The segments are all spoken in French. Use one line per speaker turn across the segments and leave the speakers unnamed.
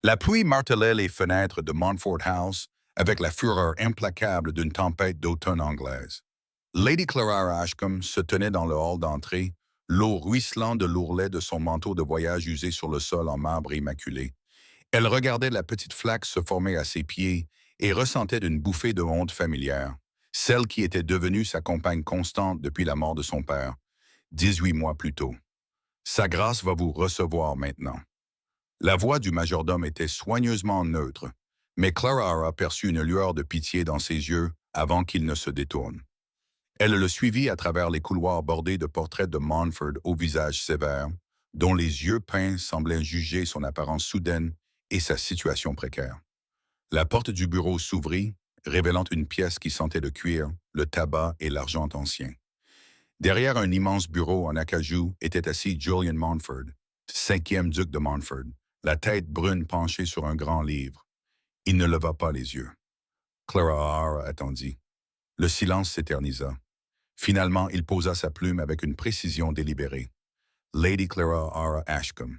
La pluie martelait les fenêtres de Montfort House avec la fureur implacable d'une tempête d'automne anglaise. Lady Clara Ashcombe se tenait dans le hall d'entrée, l'eau ruisselant de l'ourlet de son manteau de voyage usé sur le sol en marbre immaculé. Elle regardait la petite flaque se former à ses pieds et ressentait une bouffée de honte familière, celle qui était devenue sa compagne constante depuis la mort de son père, 18 mois plus tôt. Sa grâce va vous recevoir maintenant. La voix du majordome était soigneusement neutre, mais Clara aperçut une lueur de pitié dans ses yeux avant qu'il ne se détourne. Elle le suivit à travers les couloirs bordés de portraits de Montfort au visage sévère, dont les yeux peints semblaient juger son apparence soudaine et sa situation précaire. La porte du bureau s'ouvrit, révélant une pièce qui sentait le cuir, le tabac et l'argent ancien. Derrière un immense bureau en acajou était assis Julian Montfort, cinquième duc de Montfort, la tête brune penchée sur un grand livre. Il ne leva pas les yeux. Clara attendit. Le silence s'éternisa. Finalement, il posa sa plume avec une précision délibérée. Lady Clara Ashcombe.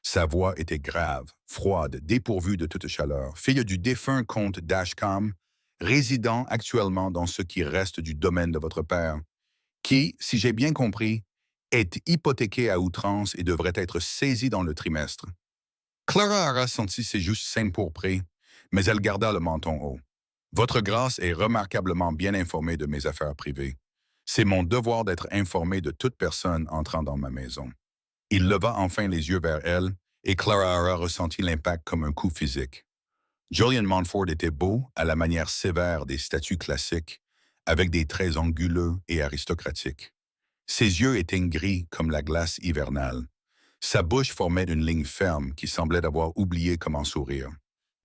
Sa voix était grave, froide, dépourvue de toute chaleur, fille du défunt comte d'Ashcombe, résidant actuellement dans ce qui reste du domaine de votre père, qui, si j'ai bien compris, est hypothéqué à outrance et devrait être saisi dans le trimestre. Clara sentit ses joues s'empourprer, mais elle garda le menton haut. Votre grâce est remarquablement bien informée de mes affaires privées. C'est mon devoir d'être informé de toute personne entrant dans ma maison. Il leva enfin les yeux vers elle, et Clara ressentit l'impact comme un coup physique. Julian Montfort était beau, à la manière sévère des statues classiques, avec des traits anguleux et aristocratiques. Ses yeux étaient gris comme la glace hivernale. Sa bouche formait une ligne ferme qui semblait avoir oublié comment sourire.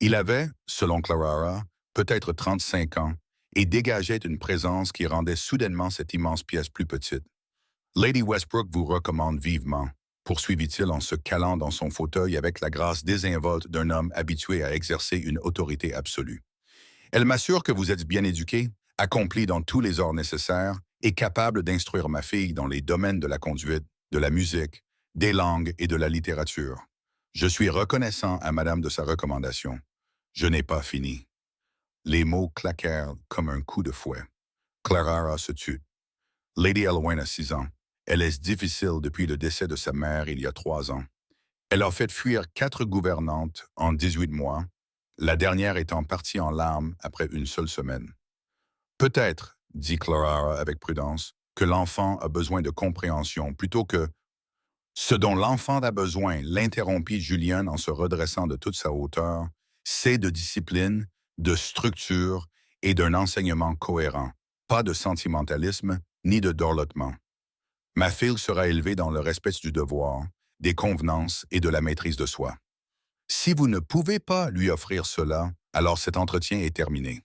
Il avait, selon Clara, peut-être 35 ans, et dégageait une présence qui rendait soudainement cette immense pièce plus petite. Lady Westbrook vous recommande vivement, poursuivit-il en se calant dans son fauteuil avec la grâce désinvolte d'un homme habitué à exercer une autorité absolue. Elle m'assure que vous êtes bien éduqué, accompli dans tous les ordres nécessaires et capable d'instruire ma fille dans les domaines de la conduite, de la musique, des langues et de la littérature. Je suis reconnaissant à madame de sa recommandation. Je n'ai pas fini. Les mots claquèrent comme un coup de fouet. Clara se tut. Lady Elwyn a 6 ans. Elle est difficile depuis le décès de sa mère il y a 3 ans. Elle a fait fuir 4 gouvernantes en 18 mois, la dernière étant partie en larmes après une seule semaine. Peut-être, dit Clara avec prudence, que l'enfant a besoin de compréhension plutôt que ce dont l'enfant a besoin, l'interrompit Julien en se redressant de toute sa hauteur, c'est de discipline, de structure et d'un enseignement cohérent, pas de sentimentalisme ni de dorlotement. Ma fille sera élevée dans le respect du devoir, des convenances et de la maîtrise de soi. Si vous ne pouvez pas lui offrir cela, alors cet entretien est terminé.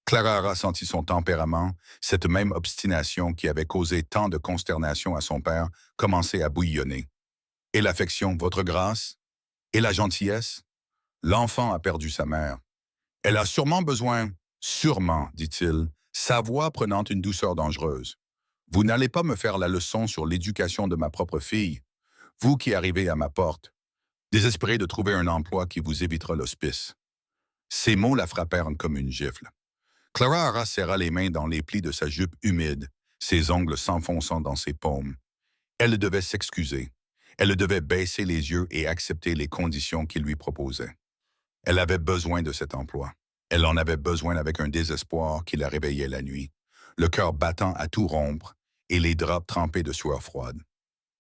Clara sentit son tempérament, cette même obstination qui avait causé tant de consternation à son père, commencer à bouillonner. Et l'affection, votre grâce? Et la gentillesse? L'enfant a perdu sa mère. Elle a sûrement, dit-il, sa voix prenant une douceur dangereuse. Vous n'allez pas me faire la leçon sur l'éducation de ma propre fille, vous qui arrivez à ma porte, désespéré de trouver un emploi qui vous évitera l'hospice. Ces mots la frappèrent comme une gifle. Clara serra les mains dans les plis de sa jupe humide, ses ongles s'enfonçant dans ses paumes. Elle devait s'excuser. Elle devait baisser les yeux et accepter les conditions qu'il lui proposait. Elle avait besoin de cet emploi. Elle en avait besoin avec un désespoir qui la réveillait la nuit, le cœur battant à tout rompre et les draps trempés de sueur froide.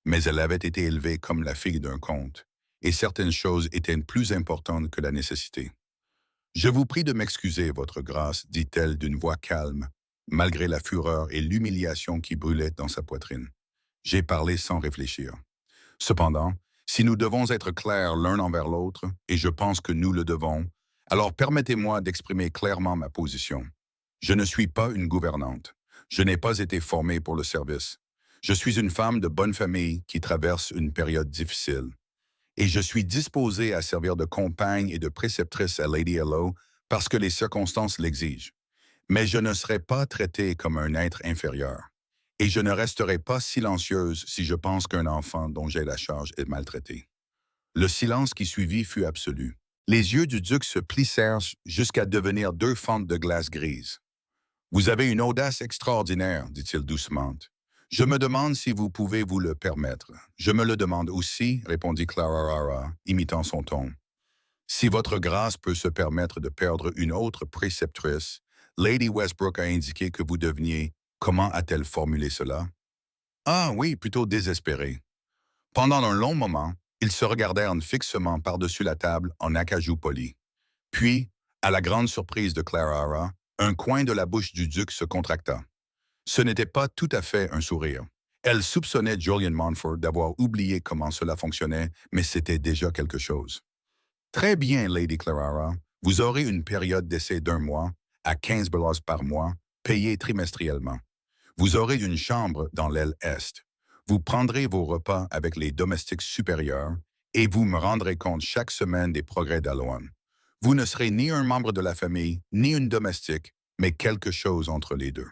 Mais elle avait été élevée comme la fille d'un comte, et certaines choses étaient plus importantes que la nécessité. Je vous prie de m'excuser, votre grâce, dit-elle d'une voix calme, malgré la fureur et l'humiliation qui brûlaient dans sa poitrine. J'ai parlé sans réfléchir. Cependant, si nous devons être clairs l'un envers l'autre, et je pense que nous le devons, alors permettez-moi d'exprimer clairement ma position. Je ne suis pas une gouvernante. Je n'ai pas été formée pour le service. Je suis une femme de bonne famille qui traverse une période difficile. Et je suis disposée à servir de compagne et de préceptrice à Lady Hello parce que les circonstances l'exigent. Mais je ne serai pas traitée comme un être inférieur. Et je ne resterai pas silencieuse si je pense qu'un enfant dont j'ai la charge est maltraité. Le silence qui suivit fut absolu. Les yeux du duc se plissèrent jusqu'à devenir deux fentes de glace grise. Vous avez une audace extraordinaire, dit-il doucement. Je me demande si vous pouvez vous le permettre. Je me le demande aussi, répondit Clarara, imitant son ton. Si votre grâce peut se permettre de perdre une autre préceptrice, Lady Westbrook a indiqué que vous deveniez. Comment a-t-elle formulé cela? Ah oui, plutôt désespéré. Pendant un long moment, ils se regardèrent fixement par-dessus la table en acajou poli. Puis, à la grande surprise de Clara, un coin de la bouche du duc se contracta. Ce n'était pas tout à fait un sourire. Elle soupçonnait Julian Montfort d'avoir oublié comment cela fonctionnait, mais c'était déjà quelque chose. Très bien, Lady Clara. Vous aurez une période d'essai d'un mois, à 15 $ par mois, payée trimestriellement. Vous aurez une chambre dans l'aile Est. Vous prendrez vos repas avec les domestiques supérieurs et vous me rendrez compte chaque semaine des progrès d'Aloan. Vous ne serez ni un membre de la famille, ni une domestique, mais quelque chose entre les deux.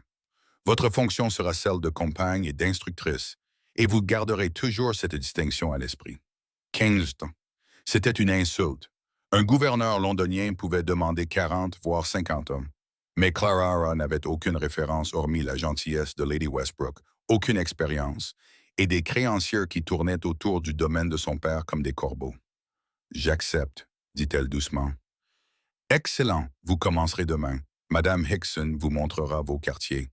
Votre fonction sera celle de compagne et d'instructrice, et vous garderez toujours cette distinction à l'esprit. 15 ans. C'était une insulte. Un gouverneur londonien pouvait demander 40, voire 50 hommes. Mais Clara n'avait aucune référence hormis la gentillesse de Lady Westbrook, aucune expérience, et des créanciers qui tournaient autour du domaine de son père comme des corbeaux. J'accepte, dit-elle doucement. Excellent, vous commencerez demain. Madame Hickson vous montrera vos quartiers.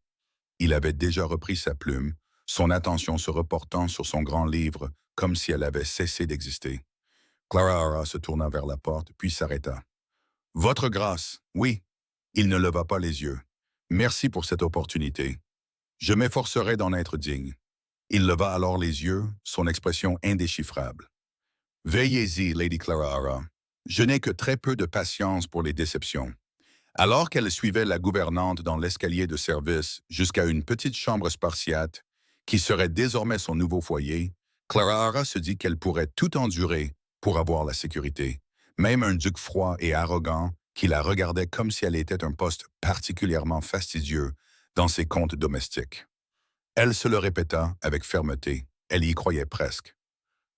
Il avait déjà repris sa plume, son attention se reportant sur son grand livre comme si elle avait cessé d'exister. Clara se tourna vers la porte, puis s'arrêta. Votre grâce, oui. Il ne leva pas les yeux. Merci pour cette opportunité. Je m'efforcerai d'en être digne. Il leva alors les yeux, son expression indéchiffrable. Veillez-y, Lady Clara. Je n'ai que très peu de patience pour les déceptions. Alors qu'elle suivait la gouvernante dans l'escalier de service jusqu'à une petite chambre spartiate, qui serait désormais son nouveau foyer, Clara se dit qu'elle pourrait tout endurer pour avoir la sécurité, même un duc froid et arrogant qui la regardait comme si elle était un poste particulièrement fastidieux dans ses comptes domestiques. Elle se le répéta avec fermeté, elle y croyait presque.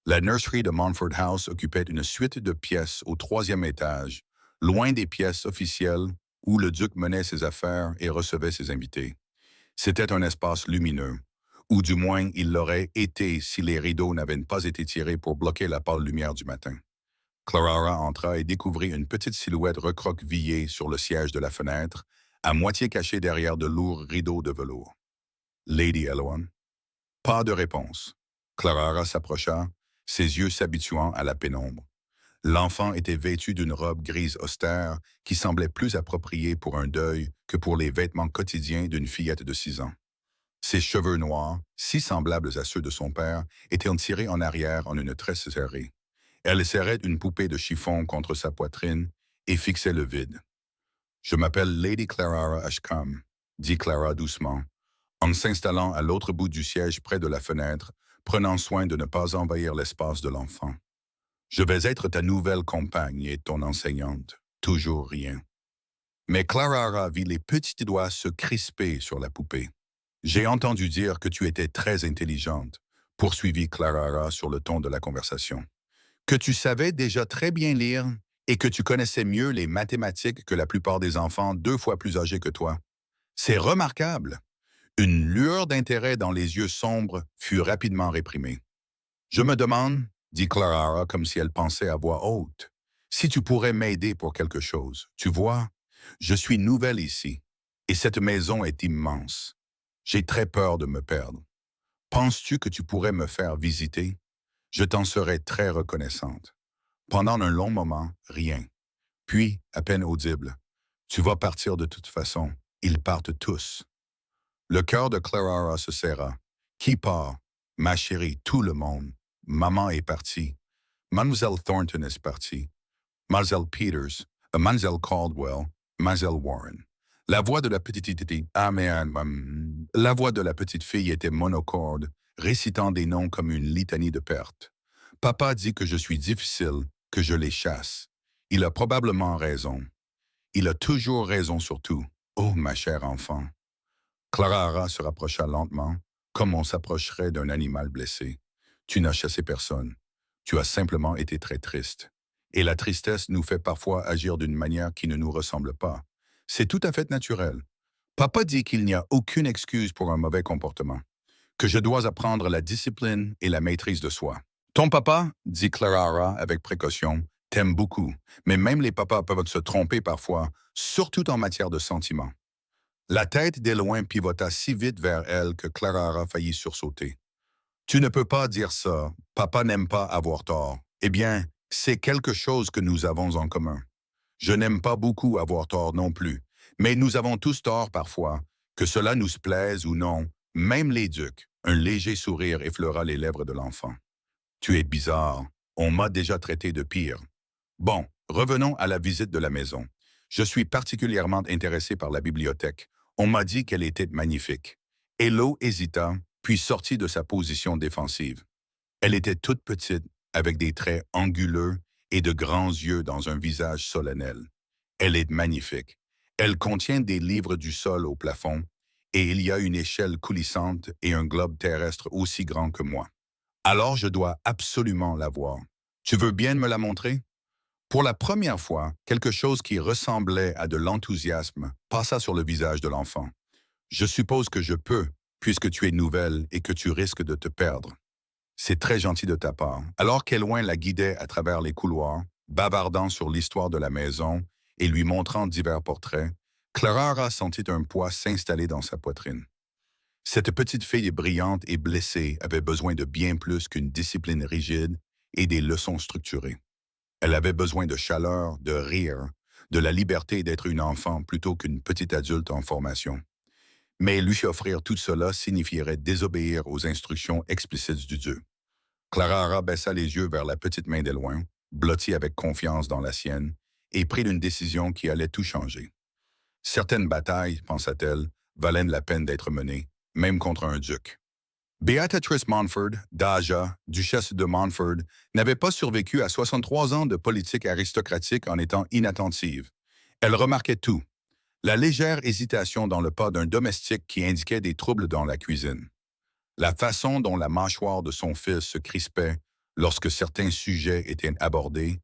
La nurserie de Montfort House occupait une suite de pièces au 3e étage, loin des pièces officielles où le duc menait ses affaires et recevait ses invités. C'était un espace lumineux, ou du moins il l'aurait été si les rideaux n'avaient pas été tirés pour bloquer la pâle lumière du matin. Clara entra et découvrit une petite silhouette recroquevillée sur le siège de la fenêtre, à moitié cachée derrière de lourds rideaux de velours. Lady Eloan. Pas de réponse. Clara s'approcha, ses yeux s'habituant à la pénombre. L'enfant était vêtu d'une robe grise austère qui semblait plus appropriée pour un deuil que pour les vêtements quotidiens d'une fillette de 6 ans. Ses cheveux noirs, si semblables à ceux de son père, étaient tirés en arrière en une tresse serrée. Elle serrait une poupée de chiffon contre sa poitrine et fixait le vide. « Je m'appelle Lady Clara Ashcombe », dit Clara doucement, en s'installant à l'autre bout du siège près de la fenêtre, prenant soin de ne pas envahir l'espace de l'enfant. « Je vais être ta nouvelle compagne et ton enseignante. Toujours rien. » Mais Clara vit les petits doigts se crisper sur la poupée. « J'ai entendu dire que tu étais très intelligente, » poursuivit Clara sur le ton de la conversation. « Que tu savais déjà très bien lire et que tu connaissais mieux les mathématiques que la plupart des enfants 2 fois plus âgés que toi. C'est remarquable. » Une lueur d'intérêt dans les yeux sombres fut rapidement réprimée. « Je me demande, » dit Clara comme si elle pensait à voix haute, « si tu pourrais m'aider pour quelque chose. Tu vois, je suis nouvelle ici, et cette maison est immense. J'ai très peur de me perdre. Penses-tu que tu pourrais me faire visiter? Je t'en serais très reconnaissante. » Pendant un long moment, rien. Puis, à peine audible, « Tu vas partir de toute façon. Ils partent tous. » Le cœur de Clara se serra. Qui part? Ma chérie, tout le monde. Maman est partie. Mademoiselle Thornton est partie. Mademoiselle Peters, Mademoiselle Caldwell, Mademoiselle Warren. La voix de la la voix de la petite fille était monocorde, récitant des noms comme une litanie de pertes. Papa dit que je suis difficile, que je les chasse. Il a probablement raison. Il a toujours raison sur tout. Oh, ma chère enfant. Clara se rapprocha lentement, comme on s'approcherait d'un animal blessé. Tu n'as chassé personne. Tu as simplement été très triste. Et la tristesse nous fait parfois agir d'une manière qui ne nous ressemble pas. C'est tout à fait naturel. Papa dit qu'il n'y a aucune excuse pour un mauvais comportement, que je dois apprendre la discipline et la maîtrise de soi. Ton papa, dit Clara avec précaution, t'aime beaucoup, mais même les papas peuvent se tromper parfois, surtout en matière de sentiments. La tête d'Eloin pivota si vite vers elle que Clara faillit sursauter. Tu ne peux pas dire ça. Papa n'aime pas avoir tort. Eh bien, c'est quelque chose que nous avons en commun. Je n'aime pas beaucoup avoir tort non plus, mais nous avons tous tort parfois, que cela nous plaise ou non, même les ducs. Un léger sourire effleura les lèvres de l'enfant. Tu es bizarre. On m'a déjà traité de pire. Bon, revenons à la visite de la maison. Je suis particulièrement intéressé par la bibliothèque. On m'a dit qu'elle était magnifique. Hello hésita, puis sortit de sa position défensive. Elle était toute petite, avec des traits anguleux et de grands yeux dans un visage solennel. Elle est magnifique. Elle contient des livres du sol au plafond, et il y a une échelle coulissante et un globe terrestre aussi grand que moi. Alors je dois absolument la voir. Tu veux bien me la montrer? Pour la première fois, quelque chose qui ressemblait à de l'enthousiasme passa sur le visage de l'enfant. Je suppose que je peux, puisque tu es nouvelle et que tu risques de te perdre. C'est très gentil de ta part. Alors qu'Eloin la guidait à travers les couloirs, bavardant sur l'histoire de la maison et lui montrant divers portraits, Clara sentit un poids s'installer dans sa poitrine. Cette petite fille brillante et blessée avait besoin de bien plus qu'une discipline rigide et des leçons structurées. Elle avait besoin de chaleur, de rire, de la liberté d'être une enfant plutôt qu'une petite adulte en formation. Mais lui offrir tout cela signifierait désobéir aux instructions explicites du Dieu. Clara baissa les yeux vers la petite main d'Eloin, blottie avec confiance dans la sienne, et prit une décision qui allait tout changer. Certaines batailles, pensa-t-elle, valaient la peine d'être menées, même contre un duc. Beatrice Montford, d'Aja, duchesse de Montford, n'avait pas survécu à 63 ans de politique aristocratique en étant inattentive. Elle remarquait tout. La légère hésitation dans le pas d'un domestique qui indiquait des troubles dans la cuisine. La façon dont la mâchoire de son fils se crispait lorsque certains sujets étaient abordés,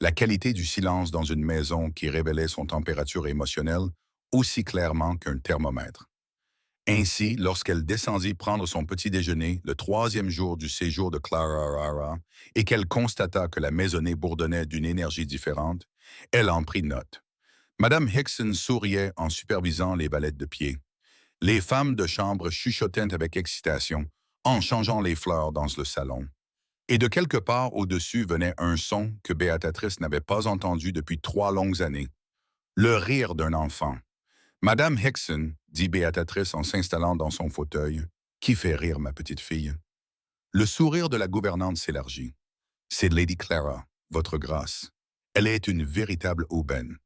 la qualité du silence dans une maison qui révélait son température émotionnelle aussi clairement qu'un thermomètre. Ainsi, lorsqu'elle descendit prendre son petit déjeuner le 3e jour du séjour de Clara et qu'elle constata que la maisonnée bourdonnait d'une énergie différente, elle en prit note. Madame Hickson souriait en supervisant les valettes de pied. Les femmes de chambre chuchotaient avec excitation en changeant les fleurs dans le salon. Et de quelque part au-dessus venait un son que Béatrice n'avait pas entendu depuis 3 longues années. Le rire d'un enfant. Madame Hickson, dit Béatrice en s'installant dans son fauteuil, qui fait rire ma petite fille. Le sourire de la gouvernante s'élargit. C'est Lady Clara, votre grâce. Elle est une véritable aubaine.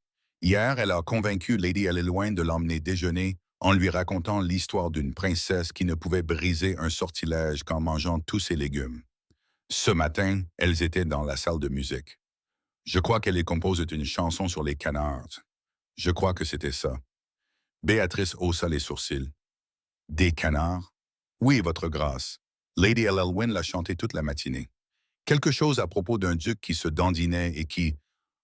Hier, elle a convaincu Lady Eloin de l'emmener déjeuner en lui racontant l'histoire d'une princesse qui ne pouvait briser un sortilège qu'en mangeant tous ses légumes. Ce matin, elles étaient dans la salle de musique. Je crois qu'elle compose une chanson sur les canards. Je crois que c'était ça. Béatrice haussa les sourcils. Des canards? Oui, votre grâce. Lady Elwyn l'a chanté toute la matinée. Quelque chose à propos d'un duc qui se dandinait et qui...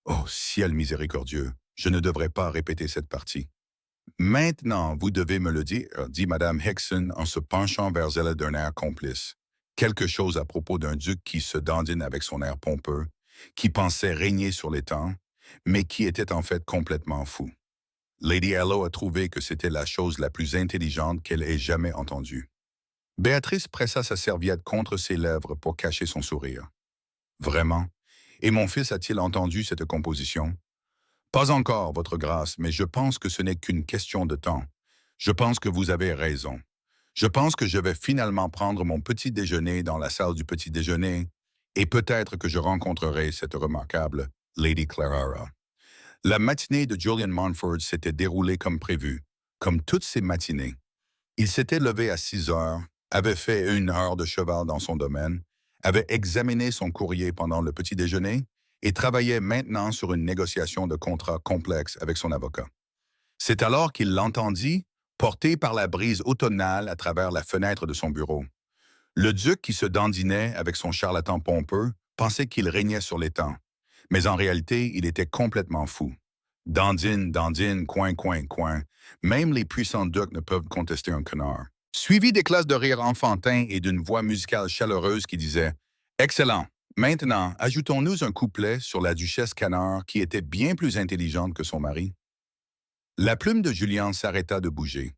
Oh, ciel miséricordieux, je ne devrais pas répéter cette partie. Maintenant, vous devez me le dire, dit Madame Hickson en se penchant vers elle d'un air complice. Quelque chose à propos d'un duc qui se dandine avec son air pompeux, qui pensait régner sur les temps, mais qui était en fait complètement fou. Lady Hello a trouvé que c'était la chose la plus intelligente qu'elle ait jamais entendue. Béatrice pressa sa serviette contre ses lèvres pour cacher son sourire. Vraiment? Et mon fils a-t-il entendu cette composition? Pas encore, votre grâce, mais je pense que ce n'est qu'une question de temps. Je pense que vous avez raison. Je pense que je vais finalement prendre mon petit déjeuner dans la salle du petit déjeuner et peut-être que je rencontrerai cette remarquable Lady Clara. La matinée de Julian Montford s'était déroulée comme prévu, comme toutes ses matinées. Il s'était levé à 6 heures, avait fait 1 heure de cheval dans son domaine, avait examiné son courrier pendant le petit déjeuner et travaillait maintenant sur une négociation de contrat complexe avec son avocat. C'est alors qu'il l'entendit, porté par la brise automnale à travers la fenêtre de son bureau. Le duc qui se dandinait avec son charlatan pompeux pensait qu'il régnait sur les temps. Mais en réalité, il était complètement fou. Dandine, dandine, coin, coin, coin. Même les puissants ducs ne peuvent contester un canard. Suivi d'éclats de rire enfantins et d'une voix musicale chaleureuse qui disait « Excellent! Maintenant, ajoutons-nous un couplet sur la duchesse Canard qui était bien plus intelligente que son mari. » La plume de Julien s'arrêta de bouger.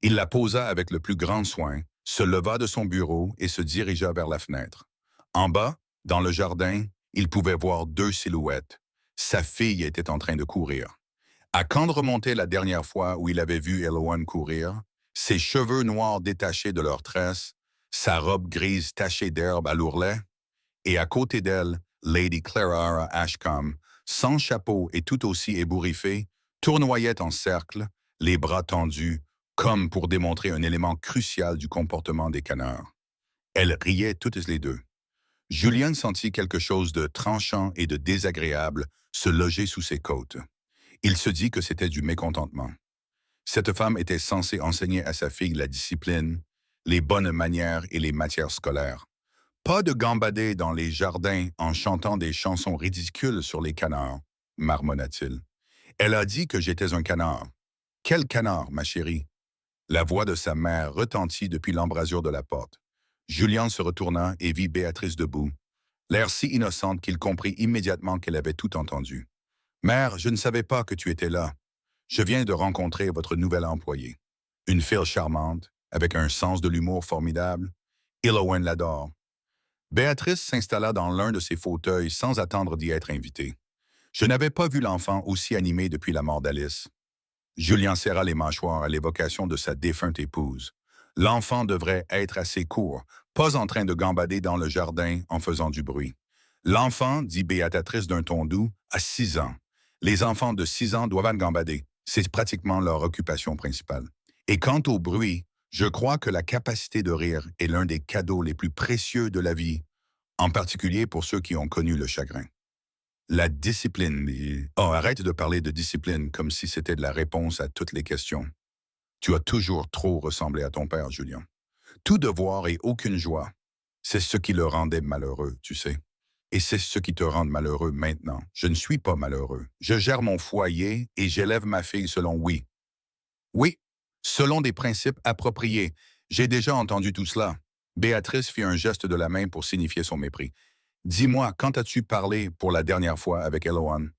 Il la posa avec le plus grand soin, se leva de son bureau et se dirigea vers la fenêtre. En bas, dans le jardin, il pouvait voir deux silhouettes. Sa fille était en train de courir. À quand remonter la dernière fois où il avait vu Eloane courir, ses cheveux noirs détachés de leurs tresses, sa robe grise tachée d'herbe à l'ourlet, et à côté d'elle, Lady Clara Ashcombe, sans chapeau et tout aussi ébouriffée, tournoyait en cercle, les bras tendus, comme pour démontrer un élément crucial du comportement des canards. Elles riaient toutes les deux. Julien sentit quelque chose de tranchant et de désagréable se loger sous ses côtes. Il se dit que c'était du mécontentement. Cette femme était censée enseigner à sa fille la discipline, les bonnes manières et les matières scolaires. Pas de gambader dans les jardins en chantant des chansons ridicules sur les canards, marmonna-t-il. Elle a dit que j'étais un canard. Quel canard, ma chérie? La voix de sa mère retentit depuis l'embrasure de la porte. Julien se retourna et vit Béatrice debout, l'air si innocente qu'il comprit immédiatement qu'elle avait tout entendu. « Mère, je ne savais pas que tu étais là. Je viens de rencontrer votre nouvelle employée. Une fille charmante, avec un sens de l'humour formidable. Eloane l'adore. » Béatrice s'installa dans l'un de ses fauteuils sans attendre d'y être invitée. Je n'avais pas vu l'enfant aussi animé depuis la mort d'Alice. Julien serra les mâchoires à l'évocation de sa défunte épouse. L'enfant devrait être assez court, pas en train de gambader dans le jardin en faisant du bruit. L'enfant, dit Béatrice d'un ton doux, a 6 ans. Les enfants de 6 ans doivent gambader. C'est pratiquement leur occupation principale. Et quant au bruit, je crois que la capacité de rire est l'un des cadeaux les plus précieux de la vie, en particulier pour ceux qui ont connu le chagrin. La discipline. Oh, arrête de parler de discipline comme si c'était de la réponse à toutes les questions. Tu as toujours trop ressemblé à ton père, Julien. Tout devoir et aucune joie. C'est ce qui le rendait malheureux, tu sais. Et c'est ce qui te rend malheureux maintenant. Je ne suis pas malheureux. Je gère mon foyer et j'élève ma fille selon oui. Oui, selon des principes appropriés. J'ai déjà entendu tout cela. Béatrice fit un geste de la main pour signifier son mépris. Dis-moi, quand as-tu parlé pour la dernière fois avec Eloane?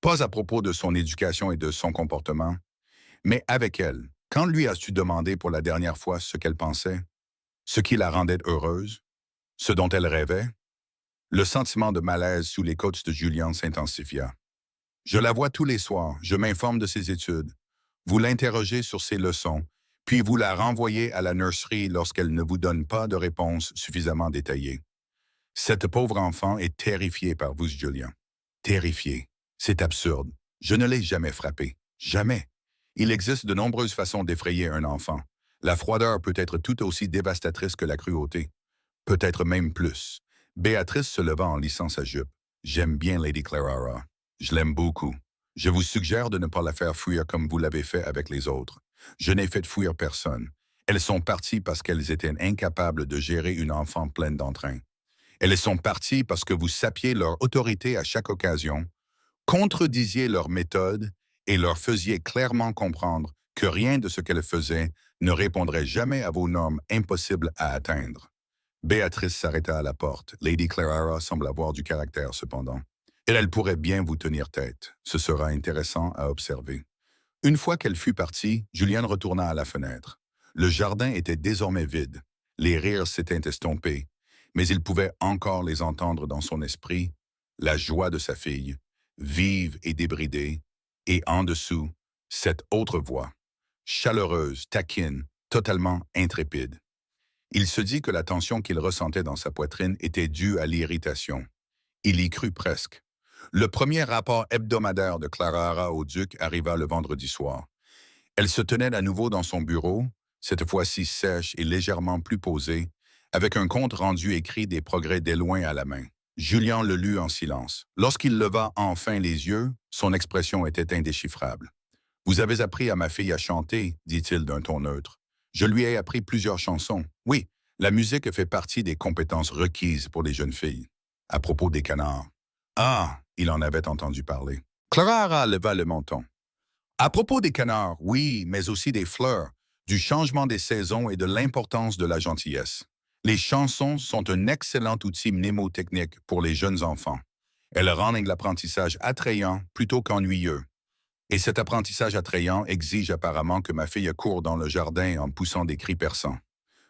Pas à propos de son éducation et de son comportement, mais avec elle. Quand lui as-tu demandé pour la dernière fois ce qu'elle pensait? Ce qui la rendait heureuse? Ce dont elle rêvait? Le sentiment de malaise sous les côtes de Julien s'intensifia. Je la vois tous les soirs, je m'informe de ses études. Vous l'interrogez sur ses leçons, puis vous la renvoyez à la nurserie lorsqu'elle ne vous donne pas de réponse suffisamment détaillée. Cette pauvre enfant est terrifiée par vous, Julien. Terrifiée. C'est absurde. Je ne l'ai jamais frappée. Jamais. Il existe de nombreuses façons d'effrayer un enfant. La froideur peut être tout aussi dévastatrice que la cruauté. Peut-être même plus. Béatrice se leva en lissant sa jupe. J'aime bien Lady Clara. Je l'aime beaucoup. Je vous suggère de ne pas la faire fuir comme vous l'avez fait avec les autres. Je n'ai fait fuir personne. Elles sont parties parce qu'elles étaient incapables de gérer une enfant pleine d'entrain. Elles sont parties parce que vous sapiez leur autorité à chaque occasion, contredisiez leur méthode et leur faisiez clairement comprendre que rien de ce qu'elles faisaient ne répondrait jamais à vos normes impossibles à atteindre. Béatrice s'arrêta à la porte. Lady Clara semble avoir du caractère, cependant. Et elle pourrait bien vous tenir tête. Ce sera intéressant à observer. Une fois qu'elle fut partie, Juliane retourna à la fenêtre. Le jardin était désormais vide. Les rires s'étaient estompés, mais il pouvait encore les entendre dans son esprit, la joie de sa fille, vive et débridée, et en dessous, cette autre voix, chaleureuse, taquine, totalement intrépide. Il se dit que la tension qu'il ressentait dans sa poitrine était due à l'irritation. Il y crut presque. Le premier rapport hebdomadaire de Clara au duc arriva le vendredi soir. Elle se tenait à nouveau dans son bureau, cette fois-ci sèche et légèrement plus posée, avec un compte rendu écrit des progrès d'Eloane à la main. Julien le lut en silence. Lorsqu'il leva enfin les yeux, son expression était indéchiffrable. « Vous avez appris à ma fille à chanter, dit-il d'un ton neutre. Je lui ai appris plusieurs chansons. Oui, la musique fait partie des compétences requises pour les jeunes filles. À propos des canards. Ah, il en avait entendu parler. Clara leva le menton. À propos des canards, oui, mais aussi des fleurs, du changement des saisons et de l'importance de la gentillesse. Les chansons sont un excellent outil mnémotechnique pour les jeunes enfants. Elles rendent l'apprentissage attrayant plutôt qu'ennuyeux. Et cet apprentissage attrayant exige apparemment que ma fille court dans le jardin en poussant des cris perçants.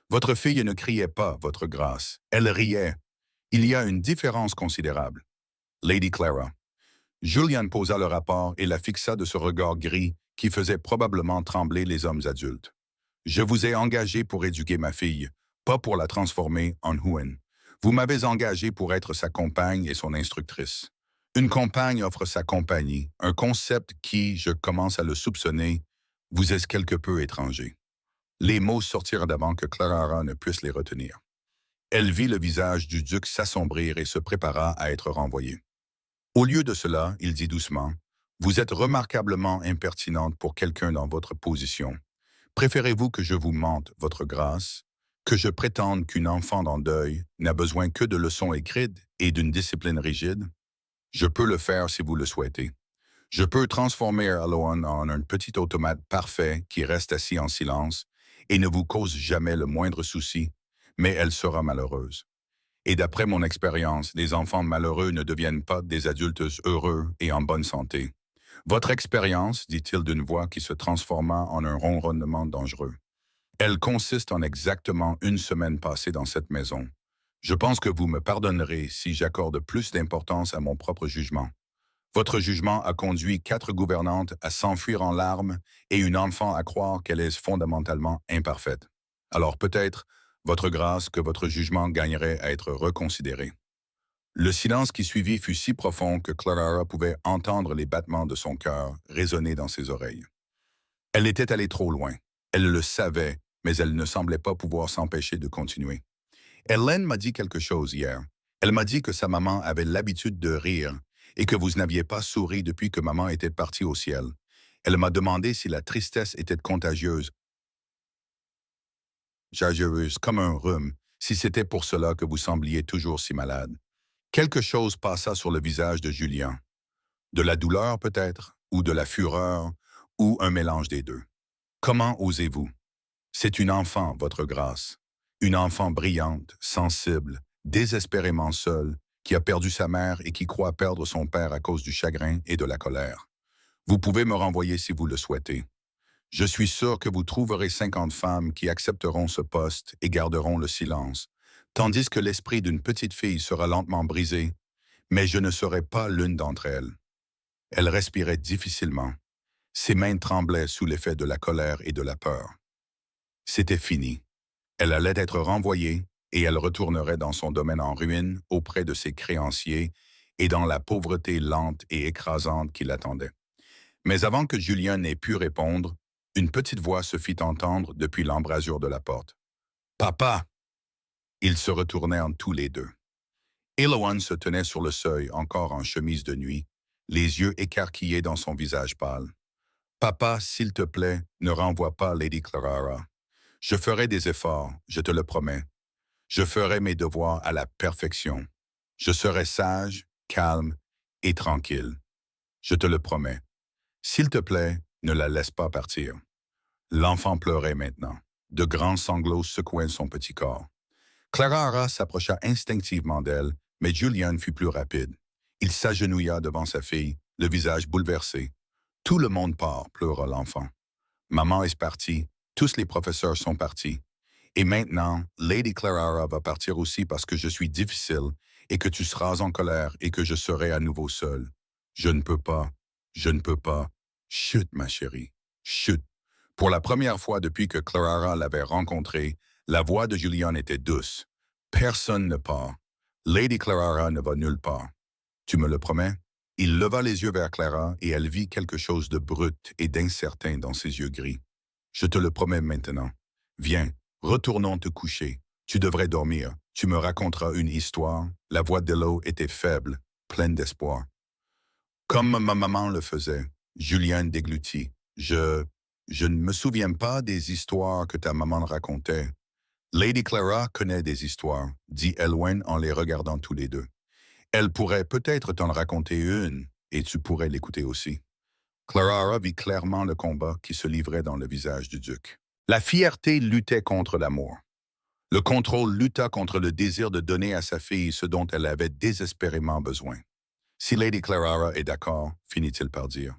Votre fille ne criait pas, votre grâce. Elle riait. Il y a une différence considérable. Lady Clara. Julian posa le rapport et la fixa de ce regard gris qui faisait probablement trembler les hommes adultes. Je vous ai engagé pour éduquer ma fille, pas pour la transformer en Huan. Vous m'avez engagé pour être sa compagne et son instructrice. Une compagne offre sa compagnie, un concept qui, je commence à le soupçonner, vous est quelque peu étranger. Les mots sortirent d'avant que Clara ne puisse les retenir. Elle vit le visage du duc s'assombrir et se prépara à être renvoyée. Au lieu de cela, il dit doucement, « Vous êtes remarquablement impertinente pour quelqu'un dans votre position. Préférez-vous que je vous mente, votre grâce, que je prétende qu'une enfant en deuil n'a besoin que de leçons écrites et d'une discipline rigide? Je peux le faire si vous le souhaitez. Je peux transformer Eloan en un petit automate parfait qui reste assis en silence et ne vous cause jamais le moindre souci, mais elle sera malheureuse. Et d'après mon expérience, les enfants malheureux ne deviennent pas des adultes heureux et en bonne santé. Votre expérience, dit-il d'une voix qui se transforma en un ronronnement dangereux. Elle consiste en exactement une semaine passée dans cette maison. Je pense que vous me pardonnerez si j'accorde plus d'importance à mon propre jugement. Votre jugement a conduit 4 gouvernantes à s'enfuir en larmes et une enfant à croire qu'elle est fondamentalement imparfaite. Alors peut-être, votre grâce, que votre jugement gagnerait à être reconsidéré. Le silence qui suivit fut si profond que Clara pouvait entendre les battements de son cœur résonner dans ses oreilles. Elle était allée trop loin. Elle le savait, mais elle ne semblait pas pouvoir s'empêcher de continuer. Hélène m'a dit quelque chose hier. Elle m'a dit que sa maman avait l'habitude de rire et que vous n'aviez pas souri depuis que maman était partie au ciel. Elle m'a demandé si la tristesse était contagieuse, comme un rhume, si c'était pour cela que vous sembliez toujours si malade. Quelque chose passa sur le visage de Julien. De la douleur peut-être, ou de la fureur, ou un mélange des deux. Comment osez-vous? C'est une enfant, votre grâce. Une enfant brillante, sensible, désespérément seule, qui a perdu sa mère et qui croit perdre son père à cause du chagrin et de la colère. Vous pouvez me renvoyer si vous le souhaitez. Je suis sûr que vous trouverez 50 femmes qui accepteront ce poste et garderont le silence, tandis que l'esprit d'une petite fille sera lentement brisé, mais je ne serai pas l'une d'entre elles. Elle respirait difficilement. Ses mains tremblaient sous l'effet de la colère et de la peur. C'était fini. Elle allait être renvoyée et elle retournerait dans son domaine en ruine auprès de ses créanciers et dans la pauvreté lente et écrasante qui l'attendait. Mais avant que Julien n'ait pu répondre, une petite voix se fit entendre depuis l'embrasure de la porte. « Papa! » Ils se retournèrent tous les deux. Eloan se tenait sur le seuil, encore en chemise de nuit, les yeux écarquillés dans son visage pâle. « Papa, s'il te plaît, ne renvoie pas Lady Clara. Je ferai des efforts, je te le promets. Je ferai mes devoirs à la perfection. Je serai sage, calme et tranquille. Je te le promets. S'il te plaît, ne la laisse pas partir. » L'enfant pleurait maintenant. De grands sanglots secouaient son petit corps. Clara s'approcha instinctivement d'elle, mais Julian fut plus rapide. Il s'agenouilla devant sa fille, le visage bouleversé. « Tout le monde part », pleura l'enfant. « Maman est partie, tous les professeurs sont partis. Et maintenant, Lady Clara va partir aussi parce que je suis difficile et que tu seras en colère et que je serai à nouveau seul. Je ne peux pas, je ne peux pas. Chut, ma chérie, chut. » Pour la première fois depuis que Clara l'avait rencontrée, la voix de Julian était douce. « Personne ne part. Lady Clara ne va nulle part. Tu me le promets? » Il leva les yeux vers Clara et elle vit quelque chose de brut et d'incertain dans ses yeux gris. « Je te le promets maintenant. Viens, retournons te coucher. Tu devrais dormir. Tu me raconteras une histoire. » La voix d'Elo était faible, pleine d'espoir. « Comme ma maman le faisait. » Julien déglutit. « Je ne me souviens pas des histoires que ta maman racontait. » « Lady Clara connaît des histoires, dit Elwyn en les regardant tous les deux. Elle pourrait peut-être t'en raconter une, et tu pourrais l'écouter aussi. Clara vit clairement le combat qui se livrait dans le visage du duc. La fierté luttait contre l'amour. Le contrôle lutta contre le désir de donner à sa fille ce dont elle avait désespérément besoin. Si Lady Clara est d'accord, finit-il par dire.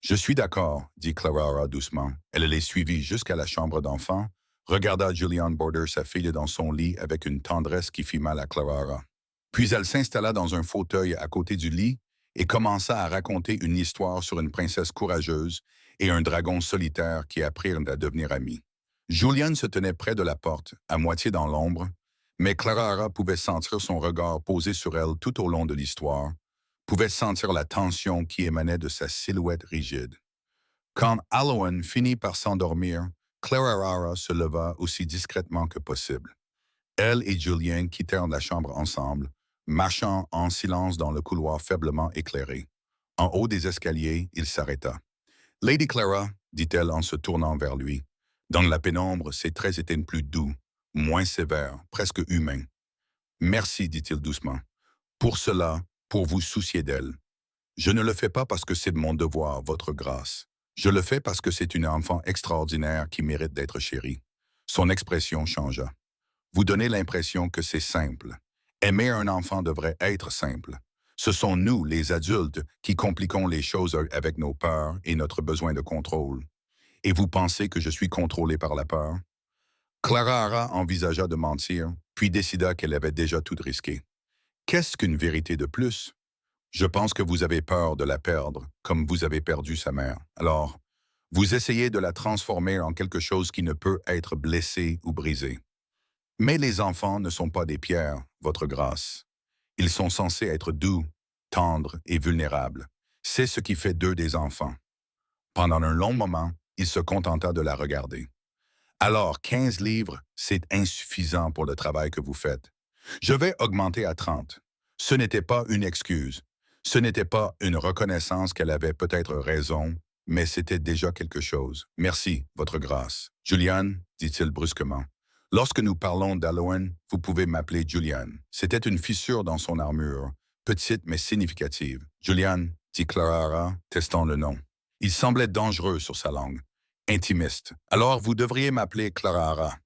Je suis d'accord, dit Clara doucement. Elle les suivit jusqu'à la chambre d'enfant, regarda Julian border sa fille dans son lit avec une tendresse qui fit mal à Clara. Puis elle s'installa dans un fauteuil à côté du lit et commença à raconter une histoire sur une princesse courageuse et un dragon solitaire qui apprirent à devenir amis. Julian se tenait près de la porte, à moitié dans l'ombre, mais Clara pouvait sentir son regard posé sur elle tout au long de l'histoire, pouvait sentir la tension qui émanait de sa silhouette rigide. Quand Alowan finit par s'endormir, Clara se leva aussi discrètement que possible. Elle et Julian quittèrent la chambre ensemble, marchant en silence dans le couloir faiblement éclairé. En haut des escaliers, il s'arrêta. « Lady Clara, dit-elle en se tournant vers lui. Dans la pénombre, ses traits étaient plus doux, moins sévères, presque humains. « Merci, dit-il doucement. Pour cela, pour vous soucier d'elle. Je ne le fais pas parce que c'est de mon devoir, votre grâce. Je le fais parce que c'est une enfant extraordinaire qui mérite d'être chérie. » Son expression changea. « Vous donnez l'impression que c'est simple. Aimer un enfant devrait être simple. Ce sont nous, les adultes, qui compliquons les choses avec nos peurs et notre besoin de contrôle. Et vous pensez que je suis contrôlé par la peur? » Clara envisagea de mentir, puis décida qu'elle avait déjà tout risqué. « Qu'est-ce qu'une vérité de plus? Je pense que vous avez peur de la perdre, comme vous avez perdu sa mère. Alors, vous essayez de la transformer en quelque chose qui ne peut être blessé ou brisé. Mais les enfants ne sont pas des pierres, votre grâce. Ils sont censés être doux, tendres et vulnérables. C'est ce qui fait d'eux des enfants. » Pendant un long moment, il se contenta de la regarder. « Alors, 15 livres, c'est insuffisant pour le travail que vous faites. Je vais augmenter à 30. Ce n'était pas une excuse. Ce n'était pas une reconnaissance qu'elle avait peut-être raison, mais c'était déjà quelque chose. Merci, votre grâce. »« Julian, dit-il brusquement. Lorsque nous parlons d'Alowan, vous pouvez m'appeler Julian. » C'était une fissure dans son armure, petite mais significative. « Julian, dit Clara, testant le nom. » Il semblait dangereux sur sa langue. Intimiste. « Alors vous devriez m'appeler Clara. »«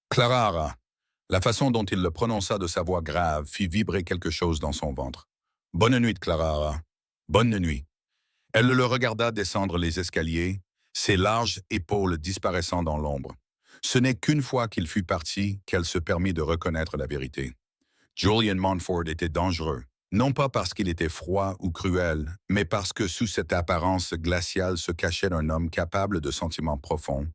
Clara. » La façon dont il le prononça de sa voix grave fit vibrer quelque chose dans son ventre. « Bonne nuit, Clara. Bonne nuit. » Elle le regarda descendre les escaliers, ses larges épaules disparaissant dans l'ombre. Ce n'est qu'une fois qu'il fut parti qu'elle se permit de reconnaître la vérité. Julian Montfort était dangereux, non pas parce qu'il était froid ou cruel, mais parce que sous cette apparence glaciale se cachait un homme capable de sentiments profonds,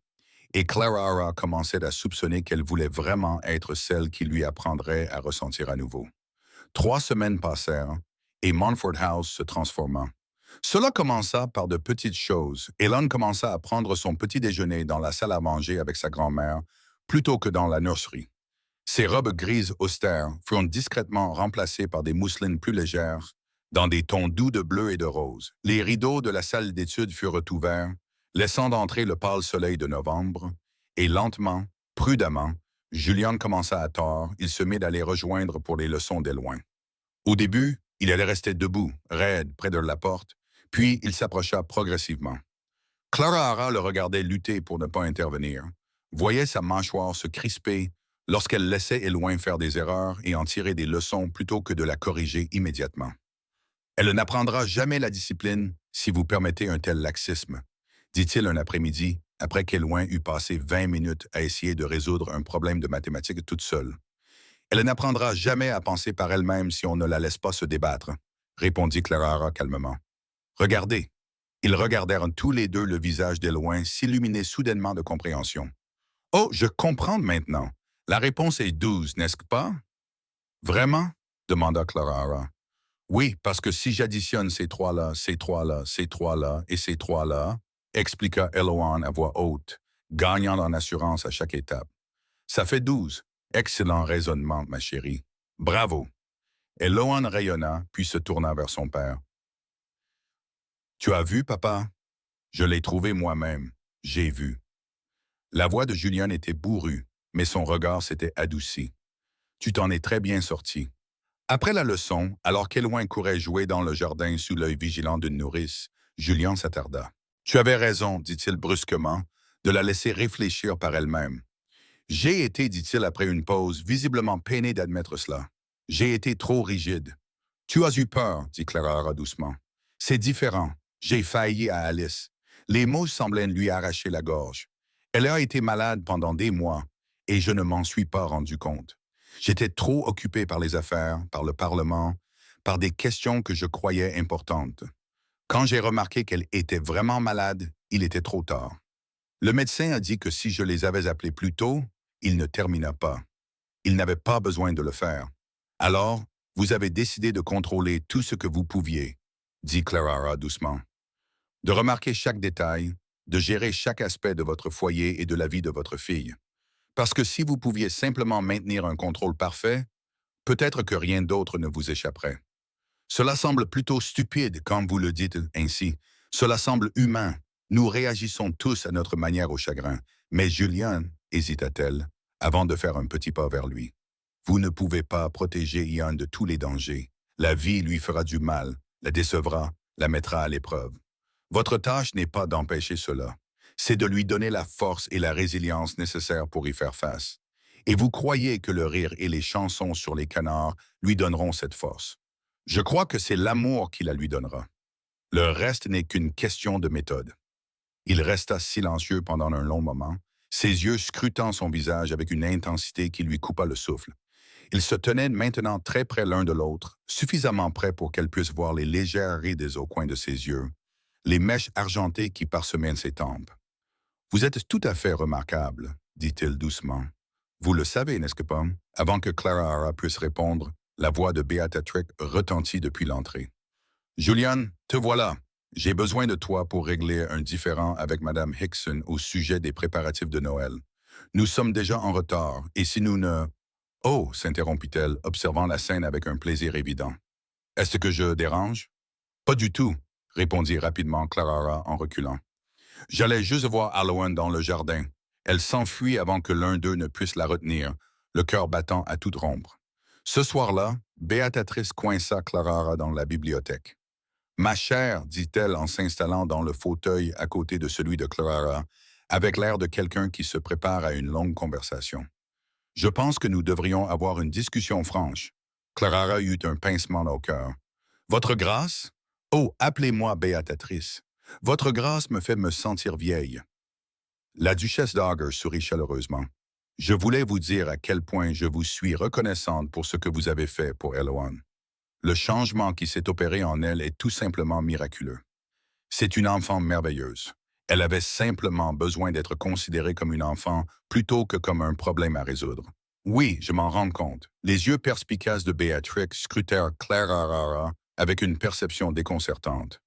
et Clara commençait à soupçonner qu'elle voulait vraiment être celle qui lui apprendrait à ressentir à nouveau. 3 semaines passèrent, et Montfort House se transforma. Cela commença par de petites choses. Hélène commença à prendre son petit déjeuner dans la salle à manger avec sa grand-mère, plutôt que dans la nurserie. Ses robes grises austères furent discrètement remplacées par des mousselines plus légères, dans des tons doux de bleu et de rose. Les rideaux de la salle d'études furent ouverts, laissant d'entrer le pâle soleil de novembre, et lentement, prudemment, Julian commença à tort, il se mit à les rejoindre pour les leçons des loin. Au début, il allait rester debout, raide, près de la porte, puis il s'approcha progressivement. Clara le regardait lutter pour ne pas intervenir, voyait sa mâchoire se crisper lorsqu'elle laissait Éloin faire des erreurs et en tirer des leçons plutôt que de la corriger immédiatement. « Elle n'apprendra jamais la discipline si vous permettez un tel laxisme, » dit-il un après-midi, après qu'Éloin eut passé 20 minutes à essayer de résoudre un problème de mathématiques toute seule. « Elle n'apprendra jamais à penser par elle-même si on ne la laisse pas se débattre, » répondit Clara calmement. « Regardez. » Ils regardèrent tous les deux le visage d'Éloin s'illuminer soudainement de compréhension. « Oh, je comprends maintenant. La réponse est 12, n'est-ce pas? »« Vraiment? » demanda Clara. « Oui, parce que si j'additionne ces 3-là, ces 3-là, ces 3-là et ces 3-là, expliqua Éloin à voix haute, gagnant en assurance à chaque étape. « Ça fait 12. Excellent raisonnement, ma chérie. Bravo. » Éloin rayonna, puis se tourna vers son père. « Tu as vu, papa? » »« Je l'ai trouvé moi-même. J'ai vu. » La voix de Julian était bourrue, mais son regard s'était adouci. « Tu t'en es très bien sorti. Après la leçon, alors qu'Éloin courait jouer dans le jardin sous l'œil vigilant d'une nourrice, Julien s'attarda. Tu avais raison, dit-il brusquement, de la laisser réfléchir par elle-même. J'ai été, dit-il après une pause, visiblement peiné d'admettre cela. J'ai été trop rigide. Tu as eu peur, dit Clara doucement. C'est différent. J'ai failli à Alice. Les mots semblaient lui arracher la gorge. Elle a été malade pendant des mois, et je ne m'en suis pas rendu compte. J'étais trop occupé par les affaires, par le Parlement, par des questions que je croyais importantes. Quand j'ai remarqué qu'elle était vraiment malade, il était trop tard. Le médecin a dit que si je les avais appelés plus tôt, il ne termina pas. Il n'avait pas besoin de le faire. Alors, vous avez décidé de contrôler tout ce que vous pouviez, dit Clara doucement. De remarquer chaque détail, de gérer chaque aspect de votre foyer et de la vie de votre fille. Parce que si vous pouviez simplement maintenir un contrôle parfait, peut-être que rien d'autre ne vous échapperait. Cela semble plutôt stupide quand vous le dites ainsi. Cela semble humain. Nous réagissons tous à notre manière au chagrin. Mais Julien, hésita-t-elle, avant de faire un petit pas vers lui. Vous ne pouvez pas protéger Ian de tous les dangers. La vie lui fera du mal, la décevra, la mettra à l'épreuve. Votre tâche n'est pas d'empêcher cela. C'est de lui donner la force et la résilience nécessaires pour y faire face. Et vous croyez que le rire et les chansons sur les canards lui donneront cette force. Je crois que c'est l'amour qui la lui donnera. Le reste n'est qu'une question de méthode. Il resta silencieux pendant un long moment, ses yeux scrutant son visage avec une intensité qui lui coupa le souffle. Ils se tenaient maintenant très près l'un de l'autre, suffisamment près pour qu'elle puisse voir les légères rides au coin de ses yeux, les mèches argentées qui parsemaient ses tempes. « Vous êtes tout à fait remarquable, dit-il doucement. Vous le savez, n'est-ce pas? Avant que Clara puisse répondre, la voix de Beatrix retentit depuis l'entrée. « Julian, te voilà. J'ai besoin de toi pour régler un différend avec Madame Hickson au sujet des préparatifs de Noël. Nous sommes déjà en retard, et si nous ne... » « Oh, s'interrompit-elle, observant la scène avec un plaisir évident. « Est-ce que je dérange? »« Pas du tout, » répondit rapidement Clara en reculant. « J'allais juste voir Alohan dans le jardin. Elle s'enfuit avant que l'un d'eux ne puisse la retenir, le cœur battant à toute rompre. Ce soir-là, Béatrice coinça Clara dans la bibliothèque. « Ma chère, dit-elle en s'installant dans le fauteuil à côté de celui de Clara, avec l'air de quelqu'un qui se prépare à une longue conversation. Je pense que nous devrions avoir une discussion franche. » Clara eut un pincement au cœur. « Votre grâce? Oh, appelez-moi Béatrice. Votre grâce me fait me sentir vieille. » La duchesse d'Ager sourit chaleureusement. « Je voulais vous dire à quel point je vous suis reconnaissante pour ce que vous avez fait pour Eloane. Le changement qui s'est opéré en elle est tout simplement miraculeux. C'est une enfant merveilleuse. Elle avait simplement besoin d'être considérée comme une enfant plutôt que comme un problème à résoudre. Oui, je m'en rends compte. Les yeux perspicaces de Béatrix scrutèrent Clara avec une perception déconcertante.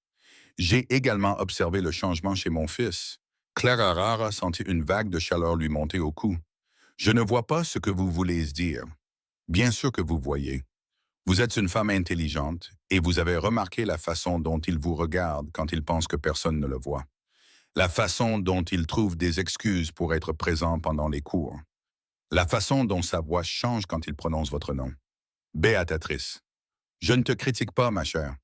J'ai également observé le changement chez mon fils. Clara sentit une vague de chaleur lui monter au cou. Je ne vois pas ce que vous voulez dire. Bien sûr que vous voyez. Vous êtes une femme intelligente et vous avez remarqué la façon dont il vous regarde quand il pense que personne ne le voit. La façon dont il trouve des excuses pour être présent pendant les cours. La façon dont sa voix change quand il prononce votre nom. Béatrice. Je ne te critique pas, ma chère.